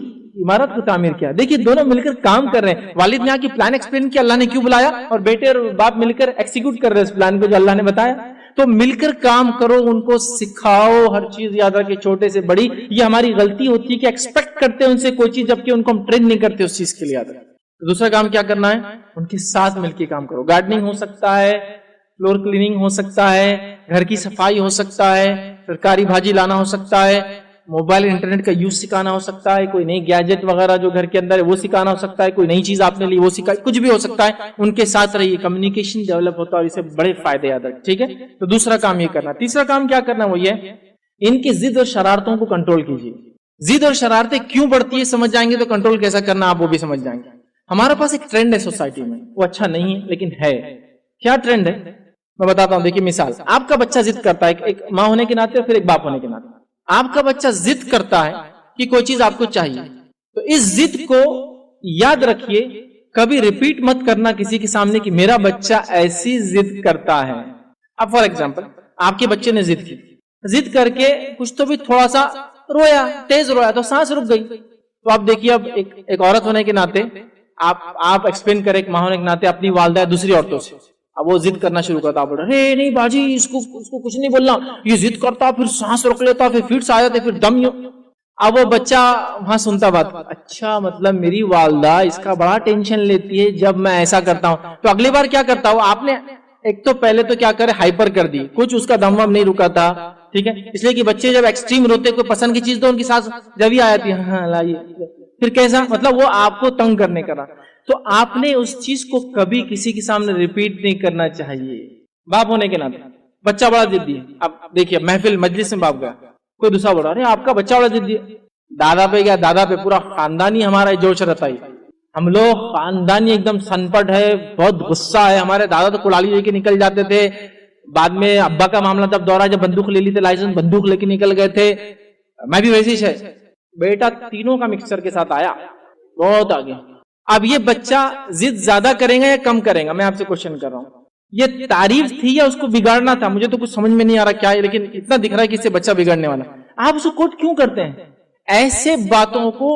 عمارت کو تعمیر کیا. دیکھیے دونوں مل کر کام کر رہے ہیں. والد نے آ کے پلان ایکسپلین کیا اللہ نے کیوں بلایا اور بیٹے اور باپ مل کر ایکسیکیوٹ کر رہے ہیں اس پلان کو جو اللہ نے بتایا. تو مل کر کام کرو ان کو سکھاؤ ہر چیز یاد رکھے چھوٹے سے بڑی. یہ ہماری غلطی ہوتی ہے کہ ایکسپیکٹ کرتے ہیں ان سے کوئی چیز جبکہ ان کو ہم ٹرین نہیں کرتے اس چیز کے لیے. یاد رکھیں. دوسرا کام کیا کرنا ہے ان کے ساتھ مل کے کام کرو. گارڈننگ ہو سکتا ہے فلور کلیننگ ہو سکتا ہے گھر کی صفائی ہو سکتا ہے سرکاری بھاجی لانا ہو سکتا ہے موبائل انٹرنیٹ کا یوز سکھانا ہو سکتا ہے کوئی نئی گیجٹ وغیرہ جو گھر کے اندر ہے وہ سکھانا ہو سکتا ہے کوئی نئی چیز آپ نے لی وہ سکھائی کچھ بھی ہو سکتا ہے. ان کے ساتھ رہیے کمیونیکیشن ڈیولپ ہوتا ہے اور اسے بڑے فائدے یاد رکھیں. ٹھیک ہے. تو دوسرا کام یہ کرنا. تیسرا کام کیا کرنا وہ یہ ان کی ضد اور شرارتوں کو کنٹرول کیجیے. ضد اور شرارتیں کیوں بڑھتی ہے سمجھ جائیں گے تو کنٹرول کیسا کرنا آپ وہ بھی سمجھ جائیں گے. ہمارے پاس ایک ٹرینڈ ہے سوسائٹی میں وہ اچھا نہیں ہے لیکن ہے. کیا ٹرینڈ ہے میں بتاتا ہوں. دیکھیے مثال آپ کا بچہ ضد کرتا ہے ایک ماں ہونے کے ناطے اور پھر ایک باپ ہونے کے ناطے. آپ کا بچہ ضد کرتا ہے کہ کوئی چیز آپ کو چاہیے تو اس ضد کو یاد رکھیے کبھی ریپیٹ مت کرنا کسی کے سامنے کہ میرا بچہ ایسی ضد کرتا ہے. اب فار ایگزامپل آپ کے بچے نے ضد کی ضد کر کے کچھ تو بھی تھوڑا سا رویا تیز رویا تو سانس رک گئی. تو آپ دیکھیے اب ایک عورت ہونے کے ناطے آپ ایکسپلین کریں ایک ماں ہونے کے ناطے اپنی والدہ دوسری عورتوں سے. اب وہ ضد کرنا شروع کرتا بول رہا نہیں باجی اس کو کچھ نہیں بولنا یہ ضد کرتا پھر سانس روک لیتا پھر فٹس آ جاتے پھر دم. اب وہ بچہ وہاں سنتا بات اچھا مطلب میری والدہ اس کا بڑا ٹینشن لیتی ہے جب میں ایسا کرتا ہوں. تو اگلی بار کیا کرتا ہوں آپ نے ایک تو پہلے تو کیا کرے ہائپر کر دی کچھ اس کا دم وم نہیں رکا تھا. ٹھیک ہے. اس لیے کہ بچے جب ایکسٹریم روتے کوئی پسند کی چیز تو ان کی سانس جب ہی آ جاتی ہے ہاں لائیے پھر کیسا مطلب وہ آپ کو تنگ کرنے کا. تو آپ نے اس چیز کو کبھی کسی کے سامنے ریپیٹ نہیں کرنا چاہیے. باپ ہونے کے ناطے بچہ بڑا ضدی ہے. اب دیکھیے محفل مجلس میں باپ گیا کوئی دوسرا بول رہا ارے آپ کا بچہ بڑا ضدی ہے. دادا پہ گیا دادا پہ پورا خاندانی ہمارا جوش رہتا ہے. ہم لوگ خاندانی ایک دم سنپٹ ہے بہت غصہ ہے. ہمارے دادا تو کلاڑی لے کے نکل جاتے تھے. بعد میں ابا کا معاملہ تب دورہ جب بندوق لے لی تھی لائسنس بندوق لے کے نکل گئے تھے. میں بھی ویسی ہے. بیٹا تینوں کا مکسچر کے ساتھ آیا بہت آگے. اب یہ بچہ ضد زیادہ کرے گا یا کم کرے گا؟ میں آپ سے کوشچن کر رہا ہوں. یہ تعریف تھی یا اس کو بگاڑنا تھا؟ مجھے تو کچھ سمجھ میں نہیں آ رہا کیا ہے لیکن اتنا دکھ رہا ہے کہ اس سے بچہ بگڑنے والا. آپ اس کو کوٹ کیوں کرتے ہیں؟ ایسے باتوں کو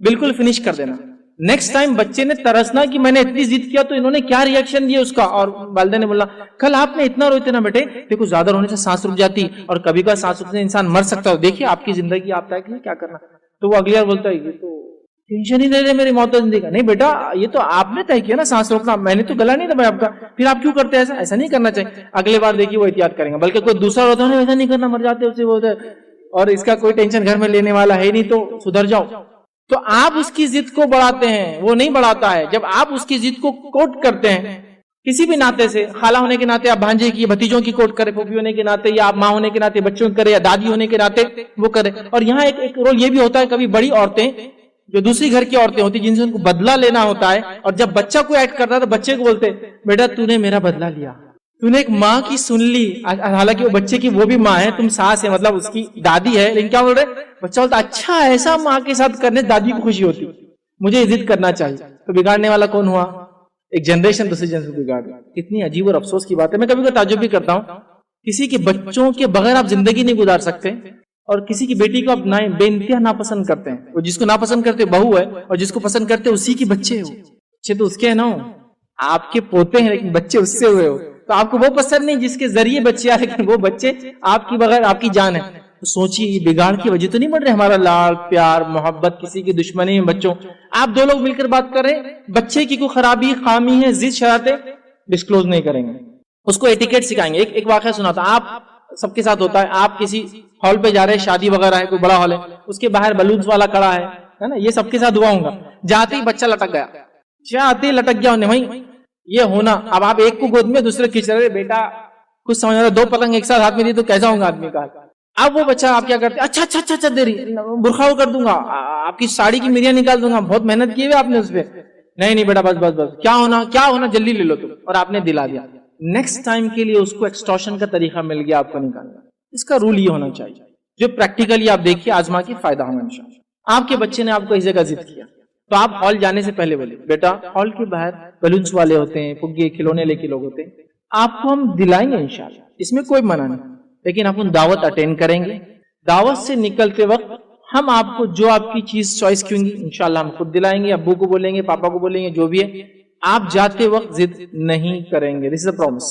بالکل فنش کر دینا. نیکسٹ ٹائم بچے نے ترسنا کہ میں نے اتنی ضد کیا تو انہوں نے کیا ریئیکشن دیا اس کا, اور والدہ نے بولا کل آپ نے اتنا روتے نا بیٹے, دیکھو زیادہ رونے سے سانس رک جاتی اور کبھی کبھار سانس رکنے سے انسان مر سکتا ہے, دیکھیے آپ کی زندگی آپ طے کریں کیا کرنا. تو وہ اگلی بار بولتا ہے یہ تو ٹینشن ہی نہیں رہے میری موت و زندگی کا. نہیں بیٹا یہ تو آپ نے طے کیا نا سانس روکنا, میں نے تو گلا نہیں دبایا آپ کا, پھر آپ کیوں کرتے ہیں ایسا؟ ایسا نہیں کرنا چاہیے. اگلی بار دیکھیے وہ احتیاط کریں گے, بلکہ کوئی دوسرا روتا ہے ایسا نہیں کرنا مر جاتے اسے وہ اور اس کا کوئی ٹینشن گھر میں لینے والا ہے نہیں تو سدھر جاؤ. تو آپ اس کی ضد کو بڑھاتے ہیں, وہ نہیں بڑھاتا ہے. جب آپ اس کی ضد کو کوٹ کرتے ہیں کسی بھی ناطے سے, خالہ ہونے کے ناطے آپ بھانجے کی بھتیجوں کی کوٹ کرے, پھوپھی ہونے کے ناطے, یا آپ ماں ہونے کے ناطے بچوں کی کرے, یا دادی ہونے کے ناطے وہ کرے. اور یہاں ایک رول یہ بھی ہوتا ہے, کبھی بڑی عورتیں جو دوسری گھر کی عورتیں ہوتی جن سے ان کو بدلہ لینا ہوتا ہے, اور جب بچہ کو ایڈ کرتا ہے تو بچے کو بولتے بیٹا تو نے میرا بدلہ لیا, تو نے ایک ماں کی سن لی, حالانکہ وہ بچے کی وہ بھی ماں ہے, تم ساس ہے مطلب اس کی دادی ہے, لیکن کیا بول رہے بچہ بولتا اچھا ایسا ماں کے ساتھ کرنے دادی کو خوشی ہوتی, مجھے عزت کرنا چاہیے. تو بگاڑنے والا کون ہوا؟ ایک جنریشن دوسری جنریشن بگاڑ گیا. کتنی عجیب اور افسوس کی بات ہے. میں کبھی کبھی تعجب بھی کرتا ہوں, کسی کے بچوں کے بغیر آپ زندگی نہیں گزار سکتے, اور کسی کی بیٹی کو آپ بے انتہا ناپسند کرتے ہیں. وہ جس کو ناپسند کرتے بہو ہے, اور جس کو پسند کرتے اسی کی بچے ہو. بچے تو اس کے ہیں نا, آپ کے پوتے ہیں لیکن بچے اس سے ہوئے ہو. تو آپ کو وہ پسند نہیں جس کے ذریعے بچے آئے, لیکن وہ بچے آپ کی بغیر آپ کی جان ہے. تو سوچیے یہ بگاڑ کی وجہ تو نہیں بڑھ رہے, ہمارا لاڑ پیار محبت کسی کی دشمنی میں بچوں, آپ دو لوگ مل کر بات کر رہے ہیں, بچے کی کوئی خرابی خامی ہے ضد شرارتیں ڈسکلوز نہیں کریں گے, اس کو ایٹیکیٹ سکھائیں گے. ایک واقعہ سنا تھا, آپ سب کے ساتھ ہوتا ہے, آپ کسی ہال پہ جا رہے ہیں, شادی وغیرہ ہے, کوئی بڑا ہال ہے, اس کے باہر بلونز والا کھڑا ہے نا, یہ سب کے ساتھ ہوا ہوں گا. جاتے ہی بچہ لٹک گیا, جاتے ہی لٹک گیا انہیں, بھائی یہ ہونا. اب آپ ایک کو گود میں دوسرے کھینچ رہے, بیٹا کچھ سمجھ رہا, دو پتنگ ایک ساتھ ہاتھ میں دی تو کیسا ہوگا آدمی کا. اب وہ بچہ آپ کیا کرتے, اچھا اچھا اچھا اچھا دیری برخا کر دوں گا, آپ کی ساڑی کی میریاں نکال دوں گا, بہت محنت کی ہوئی آپ نے اس پہ. نہیں نہیں بیٹا بس بس بس, کیا ہونا جلدی لے لو تم, اور آپ نے دلا دیا. نیکسٹ ٹائم کے لیے اس کو ایکسٹورشن کا طریقہ مل گیا آپ کو نکالنا. اس کا رول یہ ہونا چاہیے جو پریکٹیکلی آپ دیکھیے آزما کے فائدہ ہونا انشاءاللہ. آپ کے بچے نے آپ کو اس جگہ ضد کیا, تو آپ ہال جانے سے پہلے بولے بیٹا ہال کے باہر بلونس والے ہوتے ہیں, پگے کھلونے لے کے لوگ ہوتے ہیں, آپ کو ہم دلائیں گے انشاءاللہ, اس میں کوئی منع نہیں, لیکن آپ ان دعوت اٹینڈ کریں گے. دعوت سے نکلتے وقت ہم آپ کو جو آپ کی چیز چوائس کی ہوں گی انشاءاللہ ہم خود دلائیں گے, ابو کو بولیں گے, پاپا کو بولیں گے, جو بھی ہے. آپ جاتے وقت ضد نہیں کریں گے, دس از اے پرومس.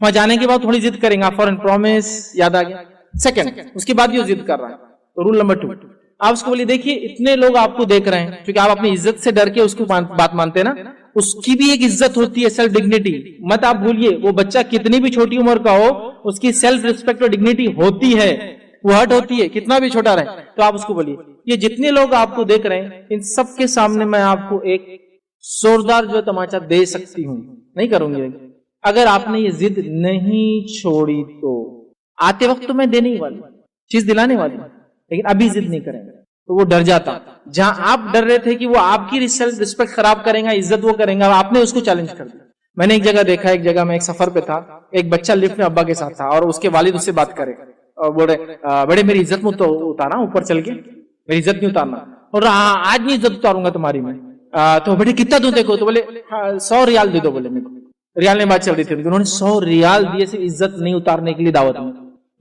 وہاں جانے کے بعد تھوڑی ضد کریں گے, آپ فوراً پرومس یاد آ گیا. سیکنڈ, اس کے بعد یہ ضد کر رہا ہے, تو رول نمبر 2 آپ اس کو بولیے دیکھیے اتنے لوگ آپ کو دیکھ رہے ہیں, کیونکہ آپ اپنی عزت سے ڈر کے اس کو بات مانتے ہیں نا, اس کی بھی ایک عزت ہوتی ہے, سیلف ڈگنیٹی مت آپ بھولیے. وہ بچہ کتنی بھی چھوٹی عمر کا ہو, اس کی سیلف ریسپیکٹ اور ڈگنیٹی ہوتی ہے, وہ ہرٹ ہوتی ہے کتنا بھی چھوٹا رہے. تو آپ اس کو بولیے یہ جتنے لوگ آپ کو دیکھ رہے ہیں ان سب کے سامنے میں آپ کو ایک زوردار جو تماچا دے سکتی ہوں, نہیں کروں گی اگر آپ نے یہ ضد نہیں چھوڑی. تو آتے وقت تو میں دینے ہی والی چیز دلانے والی, لیکن ابھی ضد نہیں کریں گے. تو وہ ڈر جاتا, جہاں آپ ڈر رہے تھے کہ وہ آپ کی سیلف ریسپیکٹ خراب کریں گا, عزت وہ کریں گا, آپ نے اس کو چیلنج کر دیا. میں نے ایک جگہ دیکھا, ایک جگہ میں ایک سفر پہ تھا, ایک بچہ لفٹ میں ابا کے ساتھ تھا, اور اس کے والد اس سے بات کرے اور بولے بڑے میری عزت میں تو اتارا اوپر چل کے, میری عزت نہیں اتارنا, اور آج نہیں عزت اتاروں گا تمہاری میں. تو بیٹے کتنا دوں دیکھو, تو بولے 100 ریال دے دو. بولے میرے کو ریال میں بات چل رہی تھی, انہوں نے 100 ریال دیے صرف عزت نہیں اتارنے کے لیے دعوت میں.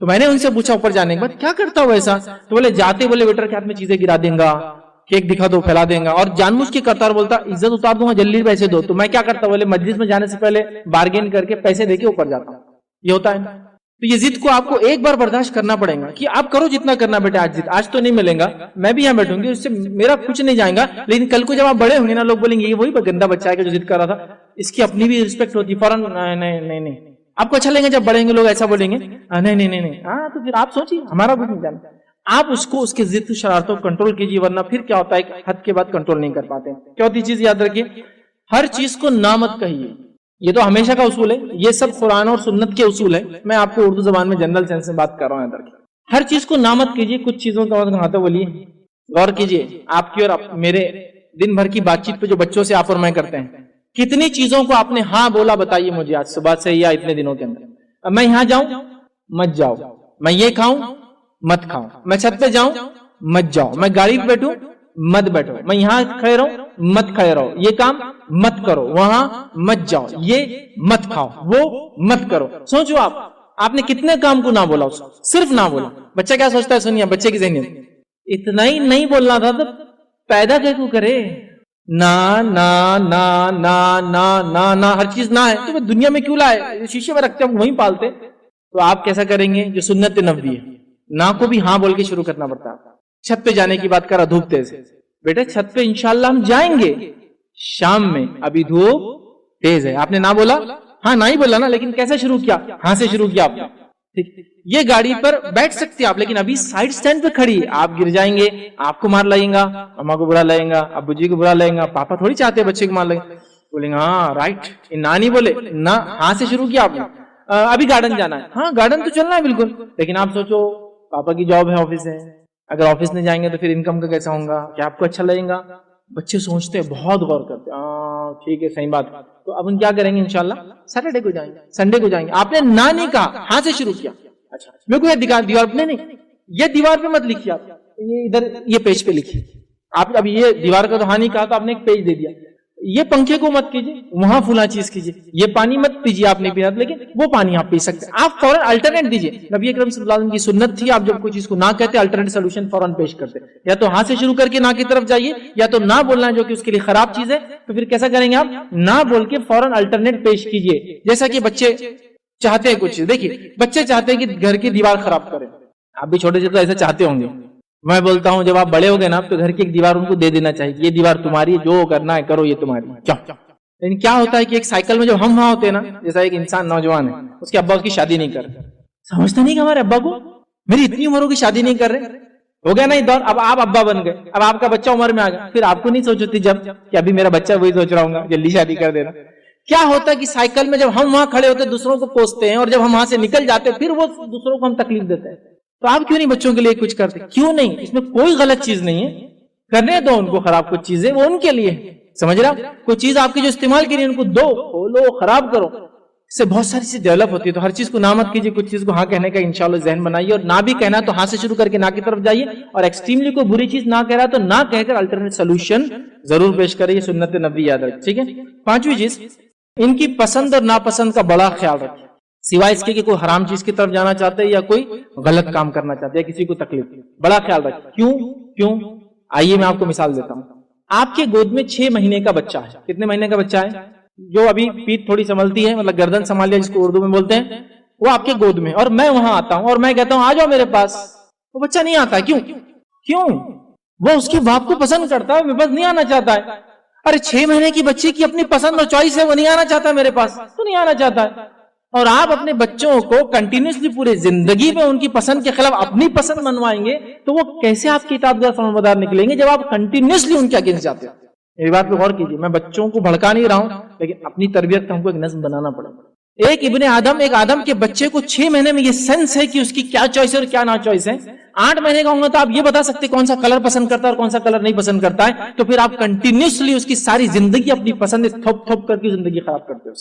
تو میں نے ان سے پوچھا اوپر جانے کے بعد کیا کرتا ہو ایسا, تو بولے جاتے بولے ویٹر کے ہاتھ میں چیزیں گرا دیں گا, کیک دکھا دو پھیلا دیں گا, اور جان بوجھ کے کرتا اور بولتا عزت اتار دوں گا جلدی پیسے دو. تو میں کیا کرتا, بولے مجلس میں جانے سے پہلے بارگین کر کے پیسے دے کے اوپر جاتا ہوں. یہ ہوتا ہے. تو یہ ضد کو آپ کو ایک بار برداشت کرنا پڑے گا کہ آپ کرو جتنا کرنا بیٹے, آج ضد آج تو نہیں ملیں گا, میں بھی یہاں بیٹھوں گی, اس سے میرا کچھ نہیں جائے گا, لیکن کل کو جب آپ بڑے ہوں گے نا لوگ بولیں گے یہ وہی گندا بچہ ہے کہ جو ضد کر رہا تھا, اس کی اپنی بھی رسپیکٹ ہوتی, فوراً نہیں آپ کو اچھا لگے جب بڑھیں گے لوگ ایسا بولیں گے نہیں, ہاں تو پھر آپ سوچیے ہمارا کچھ نہیں جانتا. آپ اس کو اس کے ضد شرارتوں کو کنٹرول کیجیے, ورنہ پھر کیا ہوتا ہے ایک حد کے بعد کنٹرول نہیں کر پاتے. چوتھی چیز یاد رکھیے, ہر چیز کو نہ مت کہیے. یہ تو ہمیشہ کا اصول ہے, یہ سب قرآن اور سنت کے اصول ہے. میں آپ کو اردو زبان میں جنرل سینس میں بات کر رہا ہوں. ہر چیز کو نہ مت کیجیے. کچھ چیزوں کا مطلب بولیے, غور کیجیے. آپ کی اور میرے دن بھر کی بات چیت پہ جو بچوں سے آپ اور میں کرتے ہیں, کتنی چیزوں کو آپ نے ہاں بولا بتائیے مجھے آج صبح سے یا اتنے دنوں کے اندر. میں یہاں جاؤں مت جاؤ, میں یہ کھاؤں مت کھاؤ, میں چھت پہ جاؤں مت جاؤ, میں گاڑی پہ بیٹھوں مت بیٹھو, میں یہاں کھڑے رہوں مت کھڑے رہو, یہ کام مت کرو, وہاں مت جاؤ, یہ مت کھاؤ, وہ مت کرو. سوچو آپ نے کتنے کام کو نہ بولا, اس صرف نہ بولا. بچہ کیا سوچتا ہے, سنیے بچے کی ذہنیت, اتنا ہی نہیں بولنا تھا تو پیدا کیوں کرے, نا نا نا نا نا نا نا ہر چیز نہ ہے تو وہ دنیا میں کیوں لائے؟ شیشے میں رکھتے ہم وہیں پالتے. تو آپ کیسا کریں گے؟ جو سنت نبوی ہے نا کو بھی ہاں بول کے شروع کرنا پڑتا ہے. چھت پہ جانے کی بات کرا دھوپ تیز ہے، بیٹے چھت پہ انشاءاللہ ہم جائیں گے شام میں، ابھی دھوپ تیز ہے. آپ نے نہ بولا، ہاں نہ ہی بولا نا، لیکن کیسے شروع کیا؟ ہاں سے شروع کیا آپ نے. ٹھیک، یہ گاڑی پر بیٹھ سکتے آپ لیکن ابھی سائڈ سٹینڈ پہ کھڑی، آپ گر جائیں گے، آپ کو مار لگیں گا، اما کو برا لگیں گا، ابو جی کو برا لگیں گا. پاپا تھوڑی چاہتے بچے کو مار لگیں، بولیں گے ہاں رائٹ. نہ نہیں بولے نہ، ہاں سے شروع کیا آپ نے. ابھی گارڈن جانا ہے، ہاں گارڈن تو چلنا ہے بالکل، لیکن آپ سوچو پاپا کی جاب ہے، آفس ہے، اگر آفس نہیں جائیں گے تو پھر انکم کا کیسا ہوگا؟ کیا آپ کو اچھا لگے گا؟ بچے سوچتے ہیں، بہت غور کرتے ہیں، ہاں ٹھیک ہے صحیح بات. تو اب ہم کیا کریں گے؟ انشاءاللہ سیٹرڈے کو جائیں گے، سنڈے کو جائیں گے. آپ نے نہ نہیں کہا، ہاں سے شروع کیا. اچھا میرے کو یہ دیوار پہ نہیں، یہ دیوار پہ مت لکھیے، آپ یہ ادھر یہ پیج پہ لکھیے. آپ اب یہ دیوار کا تو ہاں نہیں کہا تو آپ نے ایک پیج دے دیا. یہ پنکھے کو مت کیجیے، وہاں فلاں چیز کیجیے. یہ پانی مت پیجیے، آپ نہیں پینا لیکن وہ پانی آپ پی سکتے. آپ فوراً الٹرنیٹ دیجیے. نبی اکرم صلی اللہ علیہ وسلم کی سنت تھی، آپ جب کوئی چیز کو نہ کہتے الٹرنیٹ سولوشن فوراً پیش کرتے. یا تو ہاں سے شروع کر کے نہ کی طرف جائیے، یا تو نہ بولنا جو کہ اس کے لیے خراب چیز ہے، تو پھر کیسا کریں گے آپ؟ نہ بول کے فوراً الٹرنیٹ پیش کیجیے. جیسا کہ بچے چاہتے ہیں کچھ، دیکھیے بچے چاہتے ہیں کہ گھر کی دیوار خراب کریں. آپ بھی چھوٹے سے تو ایسا چاہتے ہوں گے. میں بولتا ہوں جب آپ بڑے ہو گئے نا تو گھر کی ایک دیوار ان کو دے دینا چاہیے، یہ دیوار تمہاری ہے، جو کرنا ہے کرو، یہ تمہاری. لیکن کیا ہوتا ہے کہ ایک سائیکل میں جب ہم وہاں ہوتے ہیں نا، جیسا ایک انسان نوجوان ہے، اس کے ابا اس کی شادی نہیں کر رہے، سمجھتا نہیں کہ ہمارے ابا کو میری اتنی عمروں کی شادی نہیں کر رہے. ہو گیا نہیں دور، اب آپ ابا بن گئے، اب آپ کا بچہ عمر میں آ گیا، پھر آپ کو نہیں سوچتی جب کہ ابھی میرا بچہ وہی سوچ رہا ہوں جلدی شادی کر دینا. کیا ہوتا ہے کہ سائیکل میں جب ہم وہاں کھڑے ہوتے دوسروں کو کوستے ہیں، اور جب ہم وہاں سے نکل جاتے پھر وہ دوسروں کو ہم تکلیف دیتے ہیں. تو آپ کیوں نہیں بچوں کے لیے کچھ کرتے؟ کیوں نہیں؟ اس میں کوئی غلط چیز نہیں ہے، کرنے دو ان کو خراب کچھ چیزیں، وہ ان کے لیے، سمجھ رہا. کوئی چیز آپ کی جو استعمال کے لیے ان کو دو، کھولو، خراب کرو، اس سے بہت ساری چیز ڈیولپ ہوتی ہے. تو ہر چیز کو نہ مت کیجیے، کچھ چیز کو ہاں کہنے کا انشاءاللہ ذہن بنائیے، اور نہ بھی کہنا تو ہاں سے شروع کر کے نہ کی طرف جائیے. اور ایکسٹریملی کوئی بری چیز نہ کہہ رہا تو نہ کہہ کر الٹرنیٹ سولوشن ضرور پیش کریں. یہ سنت نبی یاد رکھیں. ٹھیک ہے. پانچویں چیز، ان کی پسند اور ناپسند کا بڑا خیال رکھیں، سوائے اس کے کہ کوئی حرام چیز کی طرف جانا چاہتے ہیں یا کوئی غلط کام کرنا چاہتے ہیں یا کسی کو تکلیف. بڑا خیال رکھیں. کیوں؟ آئیے میں آپ کو مثال دیتا ہوں. آپ کے گود میں 6 مہینے کا بچہ ہے. کتنے مہینے کا بچہ ہے؟ جو ابھی پیٹ تھوڑی سنبھلتی ہے، مطلب گردن سنبھال لیا جس کو اردو میں بولتے ہیں، وہ آپ کے گود میں. اور میں وہاں آتا ہوں اور میں کہتا ہوں آ جاؤ میرے پاس، وہ بچہ نہیں آتا. کیوں؟ وہ اس کے باپ کو پسند کرتا ہے، میرے پاس نہیں آنا چاہتا ہے. ارے 6 مہینے کی بچی کی اپنی پسند اور چوائس ہے، وہ نہیں آنا چاہتا میرے پاس تو نہیں آنا چاہتا ہے. اور آپ اپنے بچوں کو کنٹینیوسلی پورے زندگی میں ان کی پسند کے خلاف اپنی پسند منوائیں گے تو وہ کیسے آپ کی اطاعتگار فرمانبردار نکلیں گے جب آپ کنٹینیوسلی ان کے اگینسٹ جاتے ہیں. میری بات پہ غور کیجیے. میں بچوں کو بھڑکا نہیں رہا ہوں، لیکن اپنی تربیت کا ہم کو ایک نظم بنانا پڑے گا. ایک آدم کے بچے کو 6 مہینے میں یہ سینس ہے کہ اس کی کیا چوائس ہے اور کیا نہ چوائس ہے. 8 مہینے کا ہوں گا تو آپ یہ بتا سکتے کون سا کلر پسند کرتا ہے اور کون سا کلر نہیں پسند کرتا ہے. تو پھر آپ کنٹینیوسلی اس کی ساری زندگی اپنی پسند تھوپ کر کے زندگی خراب کرتے ہو.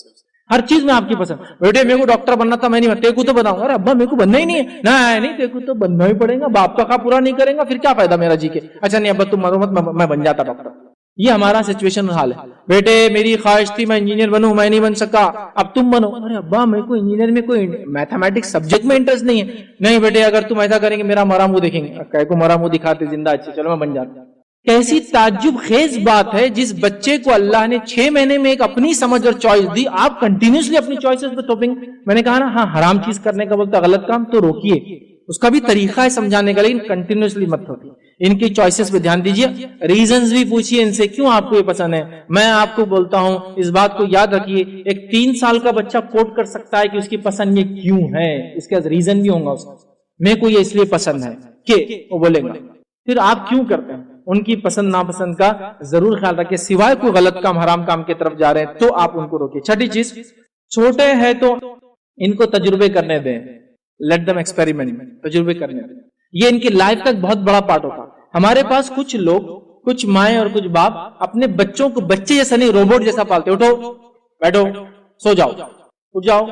ہر چیز میں آپ کی پسند. بیٹے میرے کو ڈاکٹر بننا تھا، میں نہیں، تیرے کو تو بناؤں. ارے ابا میرے کو بننا ہی نہیں ہے. نہیں تیرے کو تو بننا ہی پڑے گا، باپ کا پورا نہیں کریں گا پھر کیا فائدہ میرا جی کے. اچھا نہیں ابا تم مرو مت، میں بن جاتا ڈاکٹر. یہ ہمارا سچویشن حال ہے. بیٹے میری خواہش تھی میں انجینئر بنوں، میں نہیں بن سکا، اب تم بنو. ارے ابا میرے کو انجینئر میں کوئی میتھمیٹکس سبجیکٹ میں انٹرسٹ نہیں ہے. نہیں بیٹے اگر تم ایسا کریں گے میرا مرا منہ دیکھیں گے. کہے کو مرا منہ دکھاتے زندہ اچھے، چلو میں بن جاتا. کیسی تعجب خیز بات ہے، جس بچے کو اللہ نے 6 مہینے میں ایک اپنی سمجھ اور چوائس دی، آپ کنٹینیوسلی اپنی چوائسز پہ ٹوپنگ. میں نے کہا نا ہاں حرام چیز کرنے کا بولتا غلط کام تو روکیے، اس کا بھی طریقہ ہے سمجھانے کا، لیکن کنٹینیوسلی مت ہوتی. ان کی چوائسز پہ دھیان دیجیے، ریزنز بھی پوچھیے ان سے کیوں آپ کو یہ پسند ہے. میں آپ کو بولتا ہوں اس بات کو یاد رکھیے، ایک 3 سال کا بچہ کوٹ کر سکتا ہے کہ اس کی پسند یہ کیوں ہے، اس کا ریزن بھی ہوگا اس کا. میرے کو یہ اس لیے پسند ہے کہ وہ بولے گا. پھر آپ کیوں کرتے ہیں؟ ان کی پسند ناپسند کا ضرور خیال رکھیں، سوائے کوئی غلط کام حرام کام کی طرف جا رہے ہیں تو آپ ان کو روکیں. چھٹی چیز، چھوٹے ہیں تو ان کو تجربے کرنے دیں. لیٹ دم ایکسپیریمنٹ، تجربے کرنے دیں. یہ ان کی لائف کا ایک بہت بڑا پارٹ ہوتا. ہمارے پاس کچھ لوگ، کچھ مائیں اور کچھ باپ اپنے بچوں کو بچے جیسا نہیں روبوٹ جیسا پالتے. اٹھو بیٹھو سو جاؤ اٹھ جاؤ.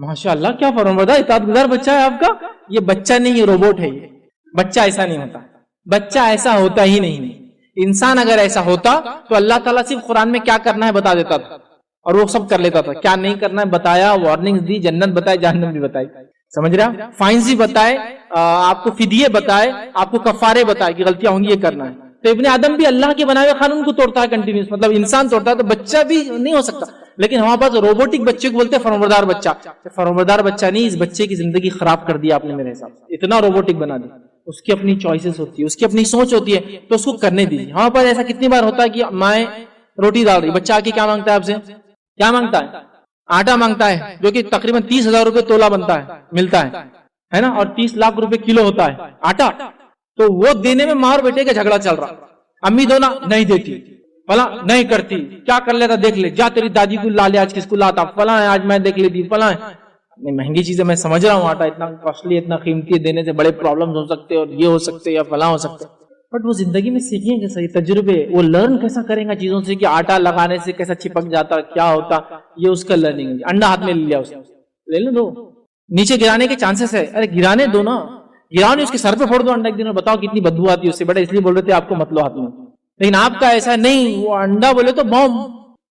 ماشاء اللہ کیا فرمایا، اطاعت گزار بچہ ہے آپ کا. یہ بچہ نہیں، یہ روبوٹ ہے. یہ بچہ ایسا نہیں ہوتا، بچہ ایسا ہوتا ہی نہیں. انسان اگر ایسا ہوتا تو اللہ تعالیٰ صرف قرآن میں کیا کرنا ہے بتا دیتا تھا اور وہ سب کر لیتا تھا. کیا نہیں کرنا ہے بتایا، وارننگز دی، جنت بتائے، جہنم بھی بتائی. سمجھ رہا؟ فائنز بھی بتائے، آپ کو فدیے بتائے، آپ کو کفارے بتائے کہ غلطیاں ہوں گی یہ کرنا ہے. تو ابن آدم بھی اللہ کے بنائے ہوئے قانون کو توڑتا ہے کنٹینیوس، مطلب انسان توڑتا ہے، تو بچہ بھی نہیں ہو سکتا. لیکن ہمارے پاس روبوٹک بچے کو بولتے ہیں فرمانبردار بچہ. فرمانبردار بچہ نہیں، اس بچے کی زندگی خراب کر دیا آپ نے میرے حساب سے، اتنا روبوٹک بنا دیا. اس کی اپنی چوائسز ہوتی ہے، اس کی اپنی سوچ ہوتی ہے، تو اس کو کرنے دیجیے. ہمارے پاس ایسا کتنی بار ہوتا ہے کہ مائیں روٹی ڈال رہی، بچہ آ کے کیا مانگتا ہے آپ سے؟ کیا مانگتا ہے؟ آٹا مانگتا ہے، جو کہ تقریباً 30,000 روپے تولا بنتا ہے، ملتا ہے نا، اور 30 لاکھ روپے کلو ہوتا ہے آٹا. تو وہ دینے میں ماں اور بیٹے کا جھگڑا چل رہا. امی دو نا، نہیں دیتی، فلاں نہیں کرتی، کیا کر لیتا دیکھ لے، جا تیری دادی کو لا لے، آج کس کو لاتا، فلاں ہے آج میں دیکھ لیتی، فلاں ہے. مہنگی چیزیں میں سمجھ رہا ہوں، آٹا اتنا کاسٹلی اتنا قیمتی دینے سے بڑے پرابلمز ہو سکتے اور یہ ہو سکتے یا فلاں ہو سکتے، بٹ وہ زندگی میں سیکھیں گے صحیح تجربے، وہ لرن کیسا کریں گا چیزوں سے کہ آٹا لگانے سے کیسا چپک جاتا، کیا ہوتا، یہ اس کا لرننگ ہے. انڈا ہاتھ میں لے لیا، اس لے لیں دو، نیچے گرانے کے چانسز ہے، ارے گرانے دو نا، گراؤ نہیں، اس کے سر پہ پھوڑ دو انڈا ایک دن، بتاؤ کتنی بدبو آتی ہے اس سے. بیٹا اس لیے بول رہے تھے آپ کو مت لو ہاتھ میں، لیکن آپ کا ایسا نہیں، وہ انڈا بولے تو بم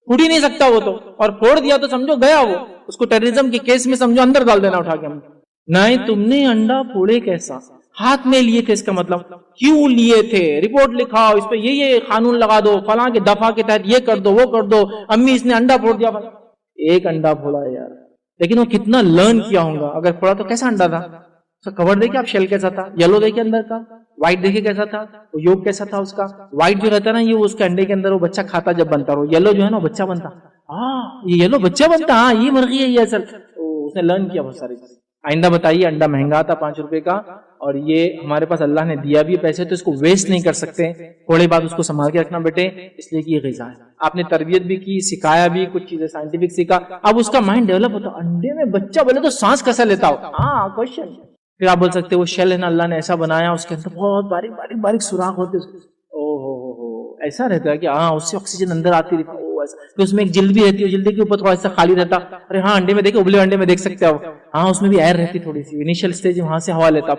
اڑ ہی نہیں سکتا وہ تو، اور پھوڑ دیا تو سمجھو گیا وہ، اس کو ٹیررزم کے کیس میں سمجھو اندر ڈال دینا اٹھا کے. ہم نہیں، تم نے انڈا پھوڑے کیسا، ہاتھ میں لیے تھے، اس کا مطلب کیوں لیے تھے، رپورٹ لکھاؤ، اس پہ یہ قانون لگا دو، فلاں کے دفعہ کے تحت یہ کر دو، وہ کر دو، امی اس نے انڈا پھوڑ دیا. ایک انڈا پھوڑا ہے یار، لیکن وہ کتنا لرن کیا ہوگا. اگر پھوڑا تو کیسا انڈا تھا، کور دیکھے آپ، شیل کیسا تھا، یلو دیکھے اندر کا، وائٹ دیکھے کیسا تھا، یوگ کیسا تھا اس کا. وائٹ جو رہتا نا، یہ اس کے انڈے کے اندر وہ بچہ کھاتا جب بنتا، اور یلو جو ہے نا بچہ بنتا. ہاں یہ یلو بچہ بنتا، ہاں یہ مرغی ہے یہ اصل. اس نے لرن کیا بہت ساری چیزیں. آئندہ بتائیے، انڈا مہنگا تھا 5 روپے کا، اور یہ ہمارے پاس اللہ نے دیا بھی پیسے، تو اس کو ویسٹ نہیں کر سکتے. تھوڑے بعد اس کو سنبھال کے رکھنا بیٹے، اس لیے کہ یہ غذا ہے. آپ نے تربیت بھی کی، سکھایا بھی، کچھ چیزیں سائنٹیفک سیکھا، اب اس کا مائنڈ ڈیولپ ہوتا. انڈے میں بچہ بولے تو سانس کیسا لیتا ہو، ہاں کوشچن. پھر آپ بول سکتے وہ شیل ہے نا، اللہ نے ایسا بنایا، اس کے اندر بہت باریک باریک باریک سوراخ ہوتے، او ہو ایسا رہتا ہے کہ ہاں اس سے آکسیجن اندر آتی رہتی. پھر اس میں ایک جلد بھی رہتی ہے، جلد کے اوپر تھوڑا سا خالی رہتا. ارے ہاں انڈے میں دیکھے، ابلے انڈے میں دیکھ سکتے ہو، ہاں اس میں بھی ایئر رہتی تھوڑی سی، انیشیل سٹیج وہاں سے ہوا لیتا.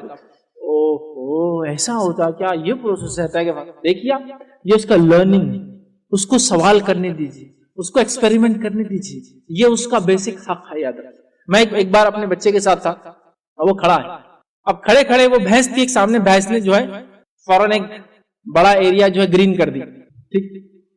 اوہ ایسا ہوتا کیا، یہ پروسیس رہتا ہے کہ دیکھیے یہ اس کا لرننگ، اس کو سوال کرنے دیجیے، اس کو ایکسپیریمنٹ کرنے دیجیے، یہ اس کا بیسک حق ہے. یاد رکھیں، میں ایک بار اپنے بچے کے ساتھ تھا، وہ کھڑا ہے، اب کھڑے کھڑے وہ بھینس تھی ایک سامنے، بھینس نے جو ہے فوراً ایک بڑا ایریا جو ہے گرین کر دی. ٹھیک،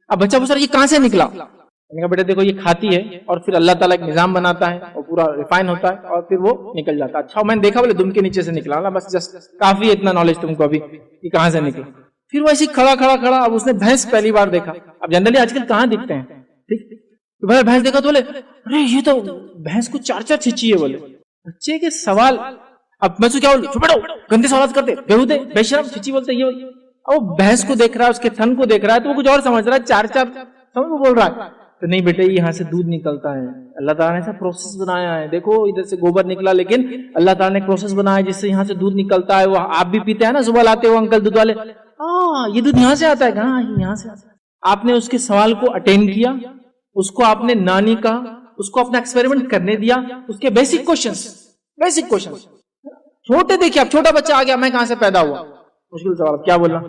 اب بچہ پوچھ رہا یہ کہاں سے نکلا؟ میں نے کہا بیٹا دیکھو یہ کھاتی ہے، اور پھر اللہ تعالیٰ ایک نظام بناتا ہے، اور پورا ریفائن ہوتا ہے، اور پھر وہ نکل جاتا ہے. اچھا میں نے دیکھا بولے دم کے نیچے سے نکلا، بس جسٹ کافی اتنا نالج تم کو ابھی کہ کہاں سے نکلا. پھر وہ ایسی کھڑا، اب اس نے بھینس پہلی بار دیکھا. اب جنرلی آج کل کہاں دکھتے ہیں، ٹھیک، تو بھائی بھینس دیکھا تو بولے ارے یہ تو بھینس کو 4 چھچی ہے. بولے بچے کے سوال، اب میں کیا بولوں، چھپڑو گندے سوالات کرتے، بیہودے بے شرم، چھچی بولتے یہ. اب بھینس کو دیکھ رہا ہے، اس کے تھن کو دیکھ رہا ہے، تو وہ کچھ اور سمجھ رہا ہے، 4 سمجھ وہ بول رہا ہے. تو نہیں بیٹے یہاں سے دودھ نکلتا ہے، اللہ تعالیٰ نے ایسا پروسیس بنایا ہے. دیکھو ادھر سے گوبر نکلا، لیکن اللہ تعالیٰ نے پروسیس بنایا جس سے یہاں سے دودھ نکلتا ہے. وہ آپ بھی پیتے ہیں نا، صبح لاتے ہو انکل دودھ والے، ہاں یہ دودھ یہاں سے آتا ہے، ہاں یہاں سے آتا ہے. آپ نے اس کے سوال کو اٹینڈ کیا، اس کو آپ نے نانی کا، اس کو اپنا ایکسپیریمنٹ کرنے دیا. اس کے بیسک کوشچن چھوٹے، دیکھیے اب چھوٹا بچہ آ گیا، میں کہاں سے پیدا ہوا، مشکل سوال، کیا بولنا،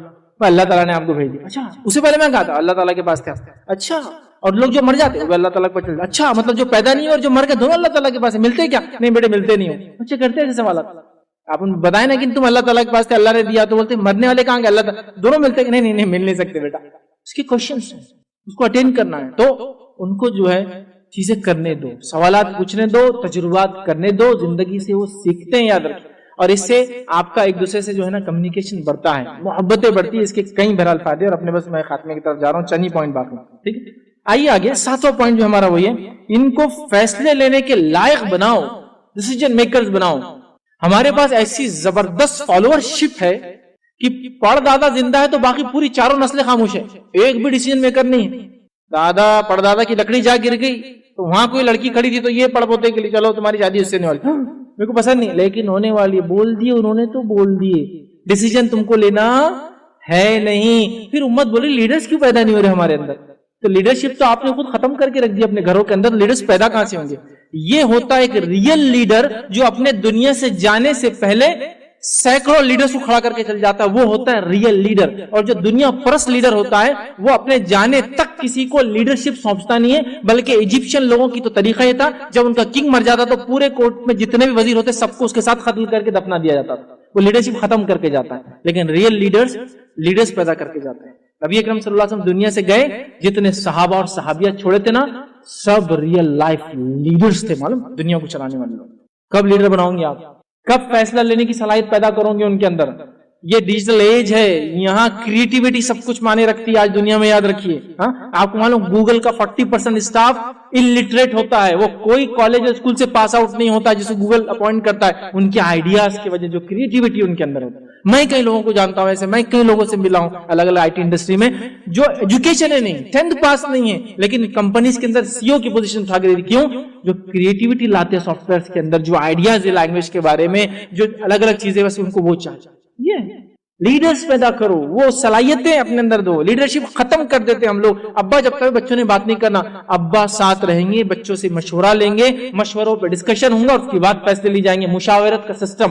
اللہ تعالیٰ نے آپ کو بھیج دیا. اچھا اسے پہلے میں کہا تھا اللہ تعالیٰ کے پاس تھا. اچھا اور لوگ جو مر جاتے وہ اللہ تعالیٰ کے پاس چلتے. اچھا مطلب جو پیدا نہیں اور جو مر گئے دونوں اللہ تعالیٰ کے پاس ملتے کیا؟ نہیں بیٹے ملتے نہیں ہو. بچے کرتے ایسے سوالات. آپ بتائیں نا کہ تم اللہ تعالیٰ کے پاس تھے، اللہ نے دیا، تو بولتے مرنے والے کہاں گے، اللہ تعالیٰ دونوں ملتے. نہیں مل نہیں سکتے بیٹا. اس کے کوشچنس ہیں، اس کو اٹینڈ کرنا ہے. تو ان کو جو ہے چیزیں کرنے دو، سوالات پوچھنے دو، تجربات کرنے دو، زندگی سے وہ سیکھتے ہیں. یاد رکھیں، اور اس سے آپ کا ایک دوسرے سے جو ہے نا کمیونیکیشن بڑھتا ہے، محبتیں بڑھتی ہے. اس کے کئی بہرحال فائدے، اور اپنے بس میں خاتمے کی طرف جا رہا ہوں، چند ہی پوائنٹ باقی. ٹھیک ہے، آئیے آگے. 7واں پوائنٹ جو ہمارا وہی ہے، ان کو فیصلے لینے کے لائق بناؤ، ڈیسیجن میکرز بناؤ. ہمارے پاس ایسی زبردست فالوور شپ ہے کہ پڑ دادا زندہ ہے تو باقی پوری 4 نسلیں خاموش ہے، ایک بھی ڈیسیجن میکر نہیں ہے. دادا پڑ دادا کی لکڑی جا گر گئی تو وہاں کوئی لڑکی کھڑی تھی تو یہ پڑ پوتے کے لیے چلو تمہاری شادی اس سے نہیں والی، میرے کو پسند نہیں، لیکن ہونے والی بول دیے انہوں نے تو بول دیے، ڈیسیجن تم کو لینا ہے نہیں. پھر امت بولی لیڈرز کیوں پیدا نہیں ہو رہے ہمارے اندر؟ تو لیڈرشپ تو آپ نے خود ختم کر کے رکھ دی اپنے گھروں کے اندر. لیڈرز پیدا کہاں سے ہوں گے؟ یہ ہوتا ہے ایک ریئل لیڈر جو اپنے دنیا سے جانے سے پہلے سینکڑوں لیڈرز کو کھڑا کر کے چل جاتا ہے، وہ ہوتا ہے ریئل لیڈر. اور جو دنیا پرست لیڈر ہوتا ہے وہ اپنے جانے تک کسی کو لیڈرشپ سونپتا نہیں ہے، بلکہ ایجپشین لوگوں کی تو طریقہ یہ تھا، جب ان کا کنگ مر جاتا تو پورے کورٹ میں جتنے بھی وزیر ہوتے سب کو اس کے ساتھ قتل کر کے دفنا دیا جاتا تھا. وہ لیڈرشپ ختم کر کے جاتا ہے. لیکن ریئل لیڈرز لیڈرز پیدا کر کے جاتے ہیں. نبی اکرم صلی اللہ علیہ وسلم دنیا سے گئے, جتنے صحابہ اور صحابیہ چھوڑے تھے نا, سب ریئل لائف لیڈرز تھے. معلوم, دنیا کو چلانے والے لوگ. کب لیڈر بناؤں گے آپ؟ کب فیصلہ لینے کی صلاحیت پیدا کرو گے ان کے اندر؟ یہ ڈیجیٹل ایج ہے, یہاں کریٹیوٹی سب کچھ مانے رکھتی ہے آج دنیا میں, یاد رکھیے. آپ کو معلوم گوگل کا 40% اسٹاف الٹریٹ ہوتا ہے, وہ کوئی کالج اسکول سے پاس آؤٹ نہیں ہوتا جسے گوگل اپوائنٹ کرتا ہے. ان کے آئیڈیاز کی وجہ, جو کریٹیوٹی ان کے اندر ہوتا ہے. میں کئی لوگوں کو جانتا ہوں ایسے, میں کئی لوگوں سے ملا ہوں الگ الگ آئی ٹی انڈسٹری میں, جو ایجوکیشن ہے نہیں, 10th پاس نہیں ہے, لیکن کمپنیز کے اندر سی او کی پوزیشن اٹھا کے. کیوں؟ جو کریٹیوٹی لاتے ہیں سافٹ ویئر کے اندر, جو آئیڈیاز ہے لینگویج کے بارے میں, جو الگ الگ چیزیں, بس ان کو وہ چاہیے. یہ لیڈرز پیدا کرو, وہ صلاحیتیں اپنے اندر دو. لیڈرشپ ختم کر دیتے ہم لوگ. ابا جب تک بچوں نے بات نہیں کرنا, ابا ساتھ رہیں گے, بچوں سے مشورہ لیں گے, مشوروں پہ ڈسکشن ہوں گا, اور اس کے بعد فیصلے لی جائیں گے. مشاورت کا سسٹم,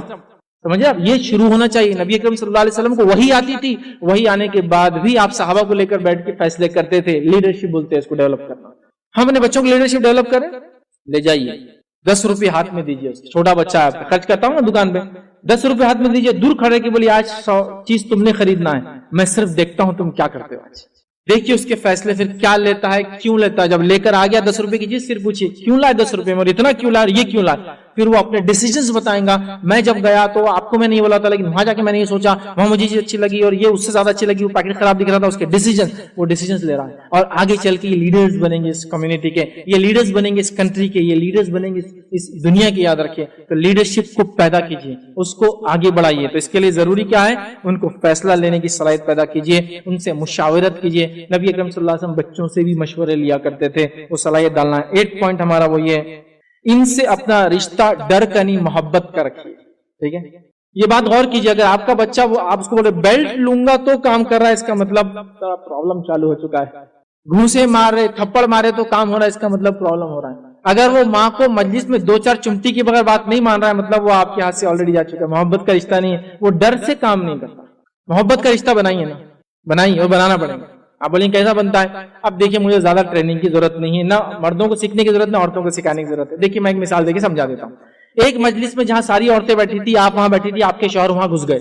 سمجھے آپ, یہ شروع ہونا چاہیے. نبی اکرم صلی اللہ علیہ وسلم کو وحی آتی تھی, وحی آنے کے بعد بھی آپ صحابہ کو لے کر بیٹھ کے فیصلے کرتے تھے. لیڈرشپ بولتے ہیں اس کو ڈیولپ کرنا. ہم اپنے بچوں کو لیڈرشپ ڈیولپ کریں. لے جائیے, 10 روپے ہاتھ میں دیجیے. چھوٹا بچہ ہے, آپ خرچ کرتا ہوں نا دکان پہ, 10 روپے ہاتھ میں دیجیے, دور کھڑے کے بولیے آج 100 چیز تم نے خریدنا ہے, میں صرف دیکھتا ہوں تم کیا کرتے ہو آج. دیکھیے اس کے فیصلے, پھر کیا لیتا ہے, کیوں لیتا ہے. جب لے کر آ گیا 10 روپے کی چیز, پھر پوچھیے کیوں لائے 10 روپے میں, اور اتنا کیوں لائے, یہ کیوں لائے. پھر وہ اپنے ڈیسیجنز بتائیں گا. میں جب گیا تو آپ کو میں نہیں بولا تھا, لیکن وہاں جا کے میں نے یہ سوچا, وہاں مجھے چیز اچھی لگی, اور یہ اس سے زیادہ اچھی لگی, وہ پیکٹ خراب دکھ رہا تھا. اس کے ڈیسیجن, وہ ڈیسیجنز لے رہا ہے, اور آگے چل کے یہ لیڈرز بنیں گے اس کمیونٹی کے, یہ لیڈرز بنیں گے اس کنٹری کے, یہ لیڈرز بنیں گے اس دنیا کے. یاد رکھیے, تو لیڈرشپ کو پیدا کیجیے, اس کو آگے بڑھائیے. تو اس کے لیے ضروری کیا ہے, ان کو فیصلہ لینے کی صلاحیت پیدا کیجیے, ان سے مشاورت کیجیے. نبی اکرم صلی اللہ علیہ وسلم بچوں سے بھی مشورے لیا کرتے تھے, وہ صلاحیت ڈالنا ہے. 8 پوائنٹ ہمارا وہ یہ, ان سے اپنا رشتہ ڈر کا نہیں محبت کا رکھیے. ٹھیک ہے, یہ بات غور کیجیے. اگر آپ کا بچہ, وہ آپ اس کو بولے بیلٹ لوں گا تو کام کر رہا ہے, اس کا مطلب پرابلم چالو ہو چکا ہے. گھوسے مارے, تھپڑ مارے تو کام ہو رہا ہے, اس کا مطلب پرابلم ہو رہا ہے. اگر وہ ماں کو مجلس میں 2-4 چمٹی کے بغیر بات نہیں مان رہا ہے, مطلب وہ آپ کے ہاتھ سے آلریڈی جا چکا ہے. محبت کا رشتہ نہیں ہے, وہ ڈر سے کام نہیں کرتا. محبت کا رشتہ بنائیے نا, بنائیے, اور بنانا پڑے گا. آپ بولیں کیسا بنتا ہے؟ اب دیکھیے, مجھے زیادہ ٹریننگ کی ضرورت نہیں ہے, نہ مردوں کو سیکھنے کی ضرورت, نہ عورتوں کو سکھانے کی ضرورت ہے. دیکھیے میں ایک مثال دے کے سمجھا دیتا ہوں. ایک مجلس میں جہاں ساری عورتیں بیٹھی تھی, آپ وہاں بیٹھی تھی, آپ کے شوہر وہاں گھس گئے.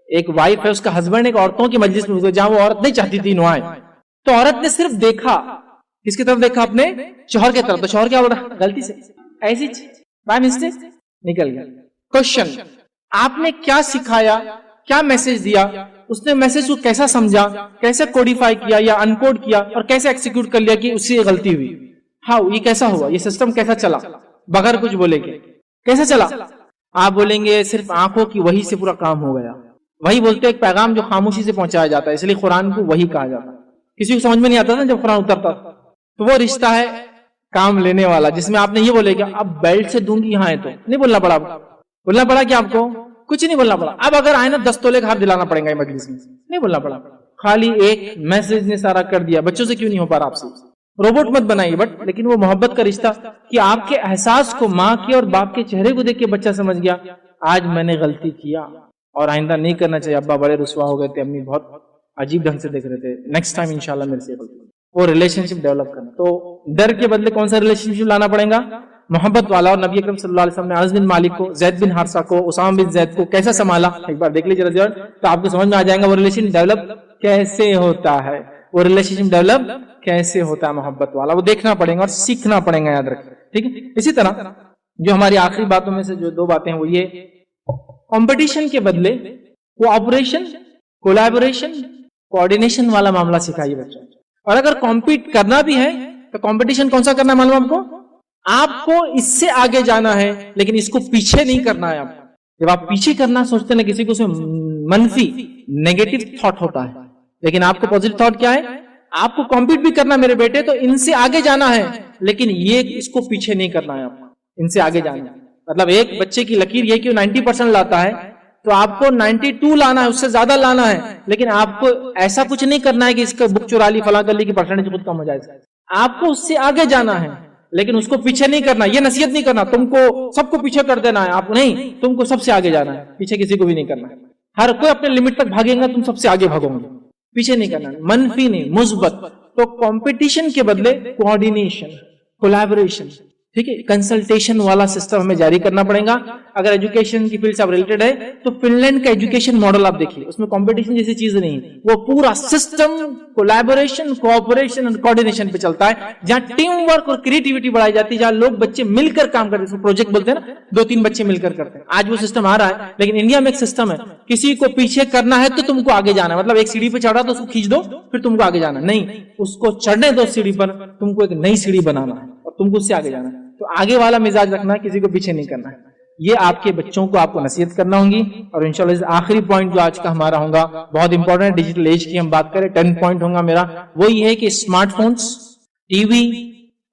ایک وائف ہے, اس کا ہسبینڈ ایک عورتوں کی مجلس میں گھس گئے جہاں وہ عورت نہیں چاہتی تھی نوائے. تو عورت نے صرف دیکھا, کس کی طرف دیکھا؟ اپنے شوہر کی طرف. تو شوہر کیا بول رہا؟ غلطی سے, ایسی بائی مسٹیک نکل گیا. کوشچن, آپ نے کیا سکھایا, کیا میسج دیا؟ اس نے میسج کو کیسا سمجھا, کیسے کوڈیفائی کیا یا انکوڈ کیا, اور کیسے ایکسیکیوٹ کر لیا کہ اس سے غلطی ہوئی؟ ہاؤ, یہ کیسا ہوا, یہ سسٹم کیسا چلا بغیر کچھ بولے کے, کیسا چلا؟ آپ بولیں گے صرف آنکھوں کی وحی سے پورا کام ہو گیا. وہی بولتے ایک پیغام جو خاموشی سے پہنچایا جاتا ہے, اس لیے قرآن کو وہی کہا جاتا ہے. کسی کو سمجھ میں نہیں آتا تھا جب قرآن اترتا, تو وہ رشتہ ہے کام لینے والا, جس میں آپ نے یہ بولے کہ اب بیلٹ سے دوں گی یہاں ہے, تو نہیں بولنا پڑا. بولنا پڑا کہ آپ کو کچھ نہیں بولنا پڑا. اب اگر آئے نا 10 تولے کا ہاتھ دلانا پڑے گا مجلس میں, نہیں بولنا پڑا. خالی ایک میسج نے سارا کر دیا. بچوں سے کیوں نہیں ہو پا رہا آپ سے؟ روبوٹ مت بنائیے, بٹ لیکن وہ محبت کا رشتہ, کہ آپ کے احساس کو ماں کے اور باپ کے چہرے کو دیکھ کے بچہ سمجھ گیا آج میں نے غلطی کیا اور آئندہ نہیں کرنا چاہیے. ابا بڑے رسوا ہو گئے تھے, امی بہت عجیب ڈھنگ سے دیکھ رہے تھے, نیکسٹ ٹائم انشاءاللہ میرے سے غلطی. وہ ریلیشن شپ ڈیولپ کرنا. تو ڈر کے بدلے کون سا ریلیشن شپ لانا پڑے گا؟ محبت والا. اور نبی اکرم صلی اللہ علیہ وسلم نے انس بن مالک کو, زید بن حارثہ کو, اسامہ بن زید کو کیسا سنبھالا, ایک بار دیکھ لیجیے رضی اللہ, تو آپ کو سمجھ میں آ جائے گا وہ ریلیشن ڈیولپ کیسے ہوتا ہے, وہ ریلیشن شپ ڈیولپ کیسے ہوتا ہے محبت والا. وہ دیکھنا پڑے گا اور سیکھنا پڑے گا, یاد رکھیں. ٹھیک ہے, اسی طرح جو ہماری آخری باتوں میں سے جو 2 باتیں ہیں وہ یہ, کمپٹیشن کے بدلے کوآپریشن, کولیبوریشن, کوآرڈینیشن والا معاملہ سکھائیے بچوں. اور اگر کمپیٹ کرنا بھی ہے تو کمپٹیشن کون سا کرنا ہے معلوم آپ کو اس سے آگے جانا ہے, لیکن اس کو پیچھے نہیں کرنا ہے. آپ جب آپ پیچھے کرنا سوچتے ہیں کسی کو سے منفی نیگیٹو تھاٹ ہوتا ہے, لیکن آپ کو پازیٹو تھاٹ کیا ہے, آپ کو کمپیٹ بھی کرنا میرے بیٹے, تو ان سے آگے جانا ہے, لیکن یہ اس کو پیچھے نہیں کرنا ہے. آپ کو ان سے آگے جانا ہے. مطلب ایک بچے کی لکیر یہ کہ وہ 90% لاتا ہے, تو آپ کو 92 لانا ہے, اس سے زیادہ لانا ہے, لیکن آپ کو ایسا کچھ نہیں کرنا ہے کہ اس کا بک چرا لی فلاں کر لی کہ پرسنٹیج خود کم ہو جائے. آپ کو اس سے آگے جانا ہے, لیکن اس کو پیچھے نہیں کرنا. یہ نصیحت نہیں کرنا تم کو سب کو پیچھے کر دینا ہے, آپ نہیں, تم کو سب سے آگے جانا ہے, پیچھے کسی کو بھی نہیں کرنا ہے. ہر کوئی اپنے لمٹ تک بھاگے گا, تم سب سے آگے بھاگو گے, پیچھے نہیں کرنا, منفی نہیں, مثبت. تو کمپٹیشن کے بدلے کوآرڈینیشن, کولیبوریشن. ٹھیک ہے. کنسلٹیشن والا سسٹم ہمیں جاری کرنا پڑے گا. اگر ایجوکیشن کی فیلڈ سے آپ ریلیٹڈ ہے تو فن لینڈ کا ایجوکیشن ماڈل آپ دیکھیے, اس میں کمپٹیشن جیسی چیز نہیں, وہ پورا سسٹم کولیبوریشن, کوآپریشن اور کوآرڈینیشن پہ چلتا ہے, جہاں ٹیم ورک اور کریٹیوٹی بڑھائی جاتی ہے, جہاں لوگ بچے مل کر کام کرتے ہیں, پروجیکٹ بولتے ہیں نا, 2-3 بچے مل کر کرتے ہیں. آج وہ سسٹم آ رہا ہے, لیکن انڈیا میں ایک سسٹم ہے, کسی کو پیچھے کرنا ہے تو تم کو آگے جانا ہے. مطلب ایک سیڑھی پہ چڑھا تو اس کو کھینچ دو پھر تم کو آگے جانا نہیں, اس کو چڑھنے دو سیڑھی پر, تم کو ایک نئی سیڑھی بنانا ہے اور تم کو اس سے آگے جانا ہے. تو آگے والا مزاج رکھنا ہے, کسی کو پیچھے نہیں کرنا ہے. یہ آپ کے بچوں کو آپ کو نصیحت کرنا ہوگی. اور انشاءاللہ آخری پوائنٹ جو آج کا ہمارا ہوگا بہت امپورٹنٹ, ڈیجیٹل ایج کی ہم بات کریں, 10 پوائنٹ ہوگا میرا, وہ یہ ہے کہ اسمارٹ فونز, ٹی وی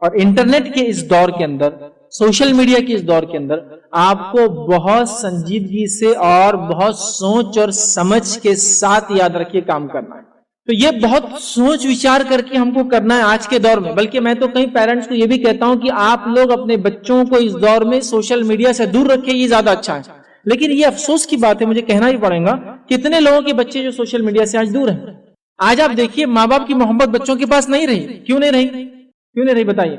اور انٹرنیٹ کے اس دور کے اندر, سوشل میڈیا کے اس دور کے اندر آپ کو بہت سنجیدگی سے اور بہت سوچ اور سمجھ کے ساتھ یاد رکھیے کام کرنا ہے. تو یہ بہت سوچ وچار کر کے ہم کو کرنا ہے آج کے دور میں. بلکہ میں تو کئی پیرنٹس کو یہ بھی کہتا ہوں کہ آپ لوگ اپنے بچوں کو اس دور میں سوشل میڈیا سے دور رکھیں, یہ زیادہ اچھا ہے. لیکن یہ افسوس کی بات ہے, مجھے کہنا ہی پڑے گا, کتنے لوگوں کے بچے جو سوشل میڈیا سے آج دور ہیں. آج آپ دیکھیے ماں باپ کی محبت بچوں کے پاس نہیں رہی. کیوں نہیں رہی, کیوں نہیں رہی بتائیے.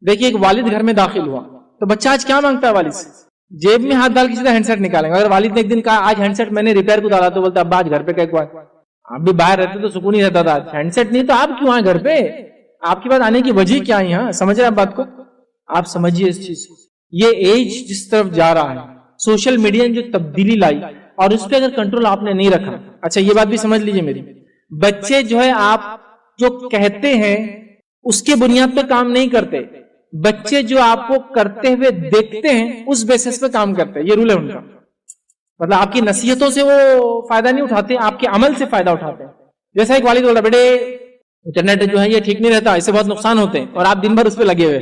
دیکھیے ایک والد گھر میں داخل ہوا تو بچہ آج کیا مانگتا ہے والد سے, جیب میں ہاتھ ڈال کے سیدھا ہینڈ سیٹ نکالیں گا. اگر والد نے ایک دن کہا آج ہینڈ سیٹ میں نے ریپیئر کو ڈالا تو بولتا ابا آج گھر پہ کیا ہے, آپ بھی باہر رہتے تو سکون ہی رہتا تھا, ہینڈ سیٹ نہیں تو آپ کیوں آئے گھر پہ, آپ کے پاس آنے کی وجہ کیا ہے. یہاں سمجھ رہے ہیں بات کو, آپ سمجھیے اس چیز کو. یہ ایج جس طرف جا رہا ہے, سوشل میڈیا نے جو تبدیلی لائی, اور اس پہ اگر کنٹرول آپ نے نہیں رکھا. اچھا یہ بات بھی سمجھ لیجئے میری, بچے جو ہے آپ جو کہتے ہیں اس کے بنیاد پہ کام نہیں کرتے, بچے جو آپ کو کرتے ہوئے دیکھتے ہیں اس بیسس پہ کام کرتے ہیں. یہ رول ہے ان کا. مطلب آپ کی نصیحتوں سے وہ فائدہ نہیں اٹھاتے, آپ کے عمل سے فائدہ اٹھاتے ہیں. جیسا ایک والد بول رہا بیٹے انٹرنیٹ جو ہے یہ ٹھیک نہیں رہتا, اس سے بہت نقصان ہوتے ہیں, اور آپ دن بھر اس پہ لگے ہوئے,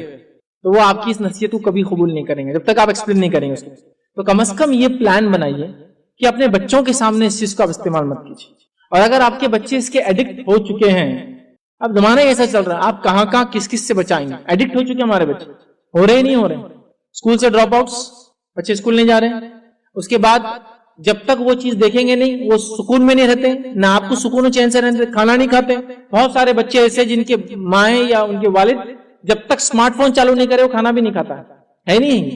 تو وہ آپ کی اس نصیحت کو کبھی قبول نہیں کریں گے جب تک آپ ایکسپلین نہیں کریں گے اس کو. تو کم از کم یہ پلان بنائیے کہ اپنے بچوں کے سامنے اس چیز کو آپ استعمال مت کیجیے. اور اگر آپ کے بچے اس کے ایڈکٹ ہو چکے ہیں, اب زمانہ ایسا چل رہا ہے, آپ کہاں کہاں کس کس سے بچائیں گے. ایڈکٹ ہو چکے ہمارے بچے, ہو رہے نہیں ہو رہے, اسکول سے ڈراپ آؤٹس, بچے اسکول نہیں جا رہے. اس کے بعد جب تک وہ چیز دیکھیں گے نہیں وہ سکون میں نہیں رہتے, نہ آپ کو سکون و چین سے رہتے, کھانا نہیں کھاتے. بہت سارے بچے ایسے جن کے مائیں یا ان کے والد جب تک اسمارٹ فون چالو نہیں کرے وہ کھانا بھی نہیں کھاتا ہے نہیں.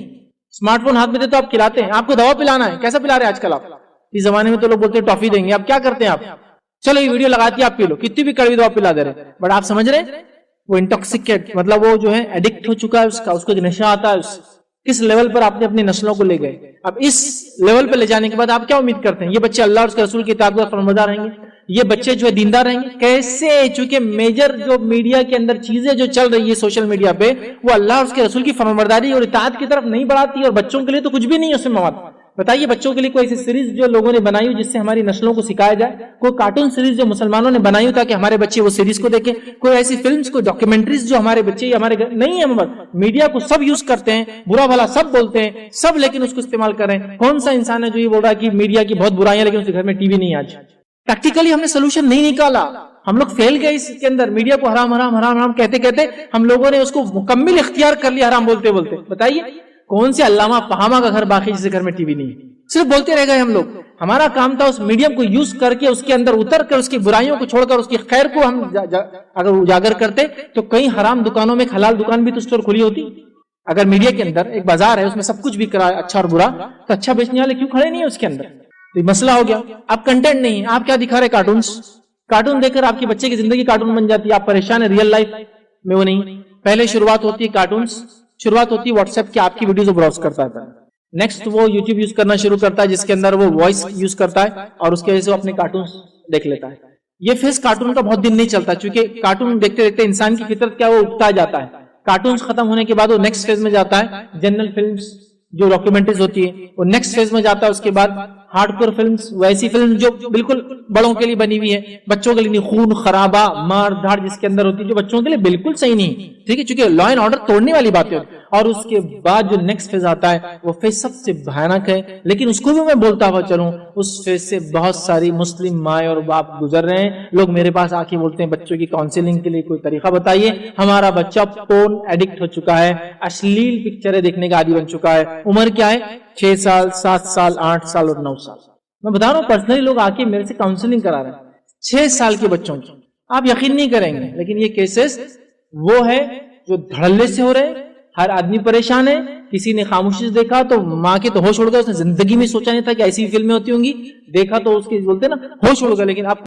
اسمارٹ فون ہاتھ میں دے تو آپ کھلاتے ہیں, آپ کو دوا پلانا ہے, کیسا پلا رہے ہیں آج کل آپ. اس زمانے میں تو لوگ بولتے ہیں ٹافی دیں گے, آپ کیا کرتے ہیں آپ, چلو یہ ویڈیو لگاتی ہے آپ پی لو, کتنی بھی کڑوی دوا پلا دے رہے. بٹ آپ سمجھ رہے ہیں وہ انٹاکسیکیٹ, مطلب وہ جو ہے ایڈکٹ ہو چکا ہے, اس کو ایک نشہ آتا ہے. کس لیول پر آپ نے اپنی نسلوں کو لے گئے. اب اس لیول پہ لے جانے کے بعد آپ کیا امید کرتے ہیں, یہ بچے اللہ اور اس کے رسول کی اطاعت کا فرمانبردار رہیں گے, یہ بچے جو ہے دیندار رہیں گے کیسے؟ چونکہ میجر جو میڈیا کے اندر چیزیں جو چل رہی ہے سوشل میڈیا پہ وہ اللہ اور اس کے رسول کی فرمانبرداری اور اطاعت کی طرف نہیں بڑھاتی, اور بچوں کے لیے تو کچھ بھی نہیں ہے اس میں مواد. بتائیے بچوں کے لیے کوئی ایسی سیریز جو لوگوں نے بنائی ہو جس سے ہماری نسلوں کو سکھایا جائے, کوئی کارٹون سیریز جو مسلمانوں نے بنائی ہو تاکہ ہمارے بچے وہ سیریز کو دیکھیں, کوئی ایسی فلمز کوئی ڈاکیومنٹریز جو ہمارے بچے یا ہمارے نہیں ہے. میڈیا کو سب یوز کرتے ہیں, برا بھلا سب بولتے ہیں سب, لیکن اس کو استعمال کر رہے ہیں. کون سا انسان ہے جو یہ بول رہا ہے کہ میڈیا کی بہت برائیاں لیکن اس کے گھر میں ٹی وی نہیں؟ آج پریکٹیکلی ہم نے سولوشن نہیں نکالا, ہم لوگ فیل گئے اس کے اندر. میڈیا کو حرام حرام حرام حرام کہتے کہتے ہم لوگوں نے اس کو مکمل اختیار کر لیا حرام بولتے بولتے. بتائیے کون سے علامہ پہاما کا گھر باقی جس کے گھر میں ٹی وی نہیں ہے؟ صرف بولتے رہ گئے ہم لوگ. ہمارا کام تھا اس میڈیم کو یوز کر کے اس کے اندر اتر کر اس کی برائیوں کو چھوڑ کر اس کی خیر کو ہم اگر اجاگر کرتے تو کئی حرام دکانوں میں ایک حلال دکان بھی تو اسٹور کھلی ہوتی. اگر میڈیا کے اندر ایک بازار ہے اس میں سب کچھ بک رہا ہے اچھا اور برا, تو اچھا بیچنے والے کیوں کھڑے نہیں ہیں اس کے اندر؟ تو یہ مسئلہ ہو گیا. اب کنٹینٹ نہیں, آپ کیا دکھا رہے؟ کارٹونز. کارٹون دیکھ کر آپ کی بچے کی زندگی کارٹون بن جاتی ہے, آپ پریشان ہیں. ریئل لائف میں وہ نہیں. پہلے شروعات ہوتی ہے کارٹونز, شروعات ہوتی ہے واٹس ایپ کی, آپ کی ویڈیوز براؤز کرتا ہے. نیکسٹ وہ یوٹیوب یوز کرنا شروع کرتا ہے جس کے اندر وہ وائس یوز کرتا ہے اور اس کی وجہ سے وہ اپنے کارٹونز دیکھ لیتا ہے. یہ فیس کارٹون کا بہت دن نہیں چلتا, چونکہ کارٹون دیکھتے دیکھتے انسان کی فطرت کیا وہ اٹھتا جاتا ہے. کارٹونز ختم ہونے کے بعد وہ نیکسٹ فیز میں جاتا ہے, جنرل فلمز جو ڈاکیومنٹریز ہوتی ہے وہ نیکسٹ فیز میں جاتا ہے. اس کے بعد ہارڈ کور فلمز, ویسی فلم جو بالکل بڑوں کے لیے بنی ہوئی ہے, بچوں کے لیے نہیں, خون خرابہ مار دھاڑ جس کے اندر ہوتی ہے جو بچوں کے لیے بالکل صحیح نہیں. ٹھیک ہے, چونکہ لا اینڈ آرڈر توڑنے والی باتیں ہوتی. اور اس کے بعد جو نیکسٹ فیز آتا ہے وہ فیز سب سے بھیانک ہے, لیکن اس کو بھی میں بولتا ہوا چلوں اس فیز سے بہت ساری مسلم مائیں اور باپ گزر رہے ہیں. لوگ میرے پاس آ کے بولتے ہیں بچوں کی کاؤنسلنگ کے لیے کوئی طریقہ بتائیے. ہمارا بچہ پورن ایڈکٹ ہو چکا ہے, اشلیل پکچریں دیکھنے کا عادی بن چکا ہے. عمر کیا ہے؟ 6 سال 7 سال 8 سال اور 9 سال. میں بتا رہا ہوں پرسنلی لوگ آ کے میرے سے کاؤنسلنگ کرا رہے ہیں 6 سال کے بچوں کی. آپ یقین نہیں کریں گے لیکن یہ کیسز وہ ہے جو دھڑلے سے ہو رہے ہیں, ہر آدمی پریشان ہے. کسی نے خاموشی سے دیکھا تو ماں کے تو ہوش اڑ گیا, اس نے زندگی میں سوچا نہیں تھا کہ ایسی فلمیں ہوتی ہوں گی, دیکھا تو اس کے بولتے نا ہوش اڑ گیا. لیکن اب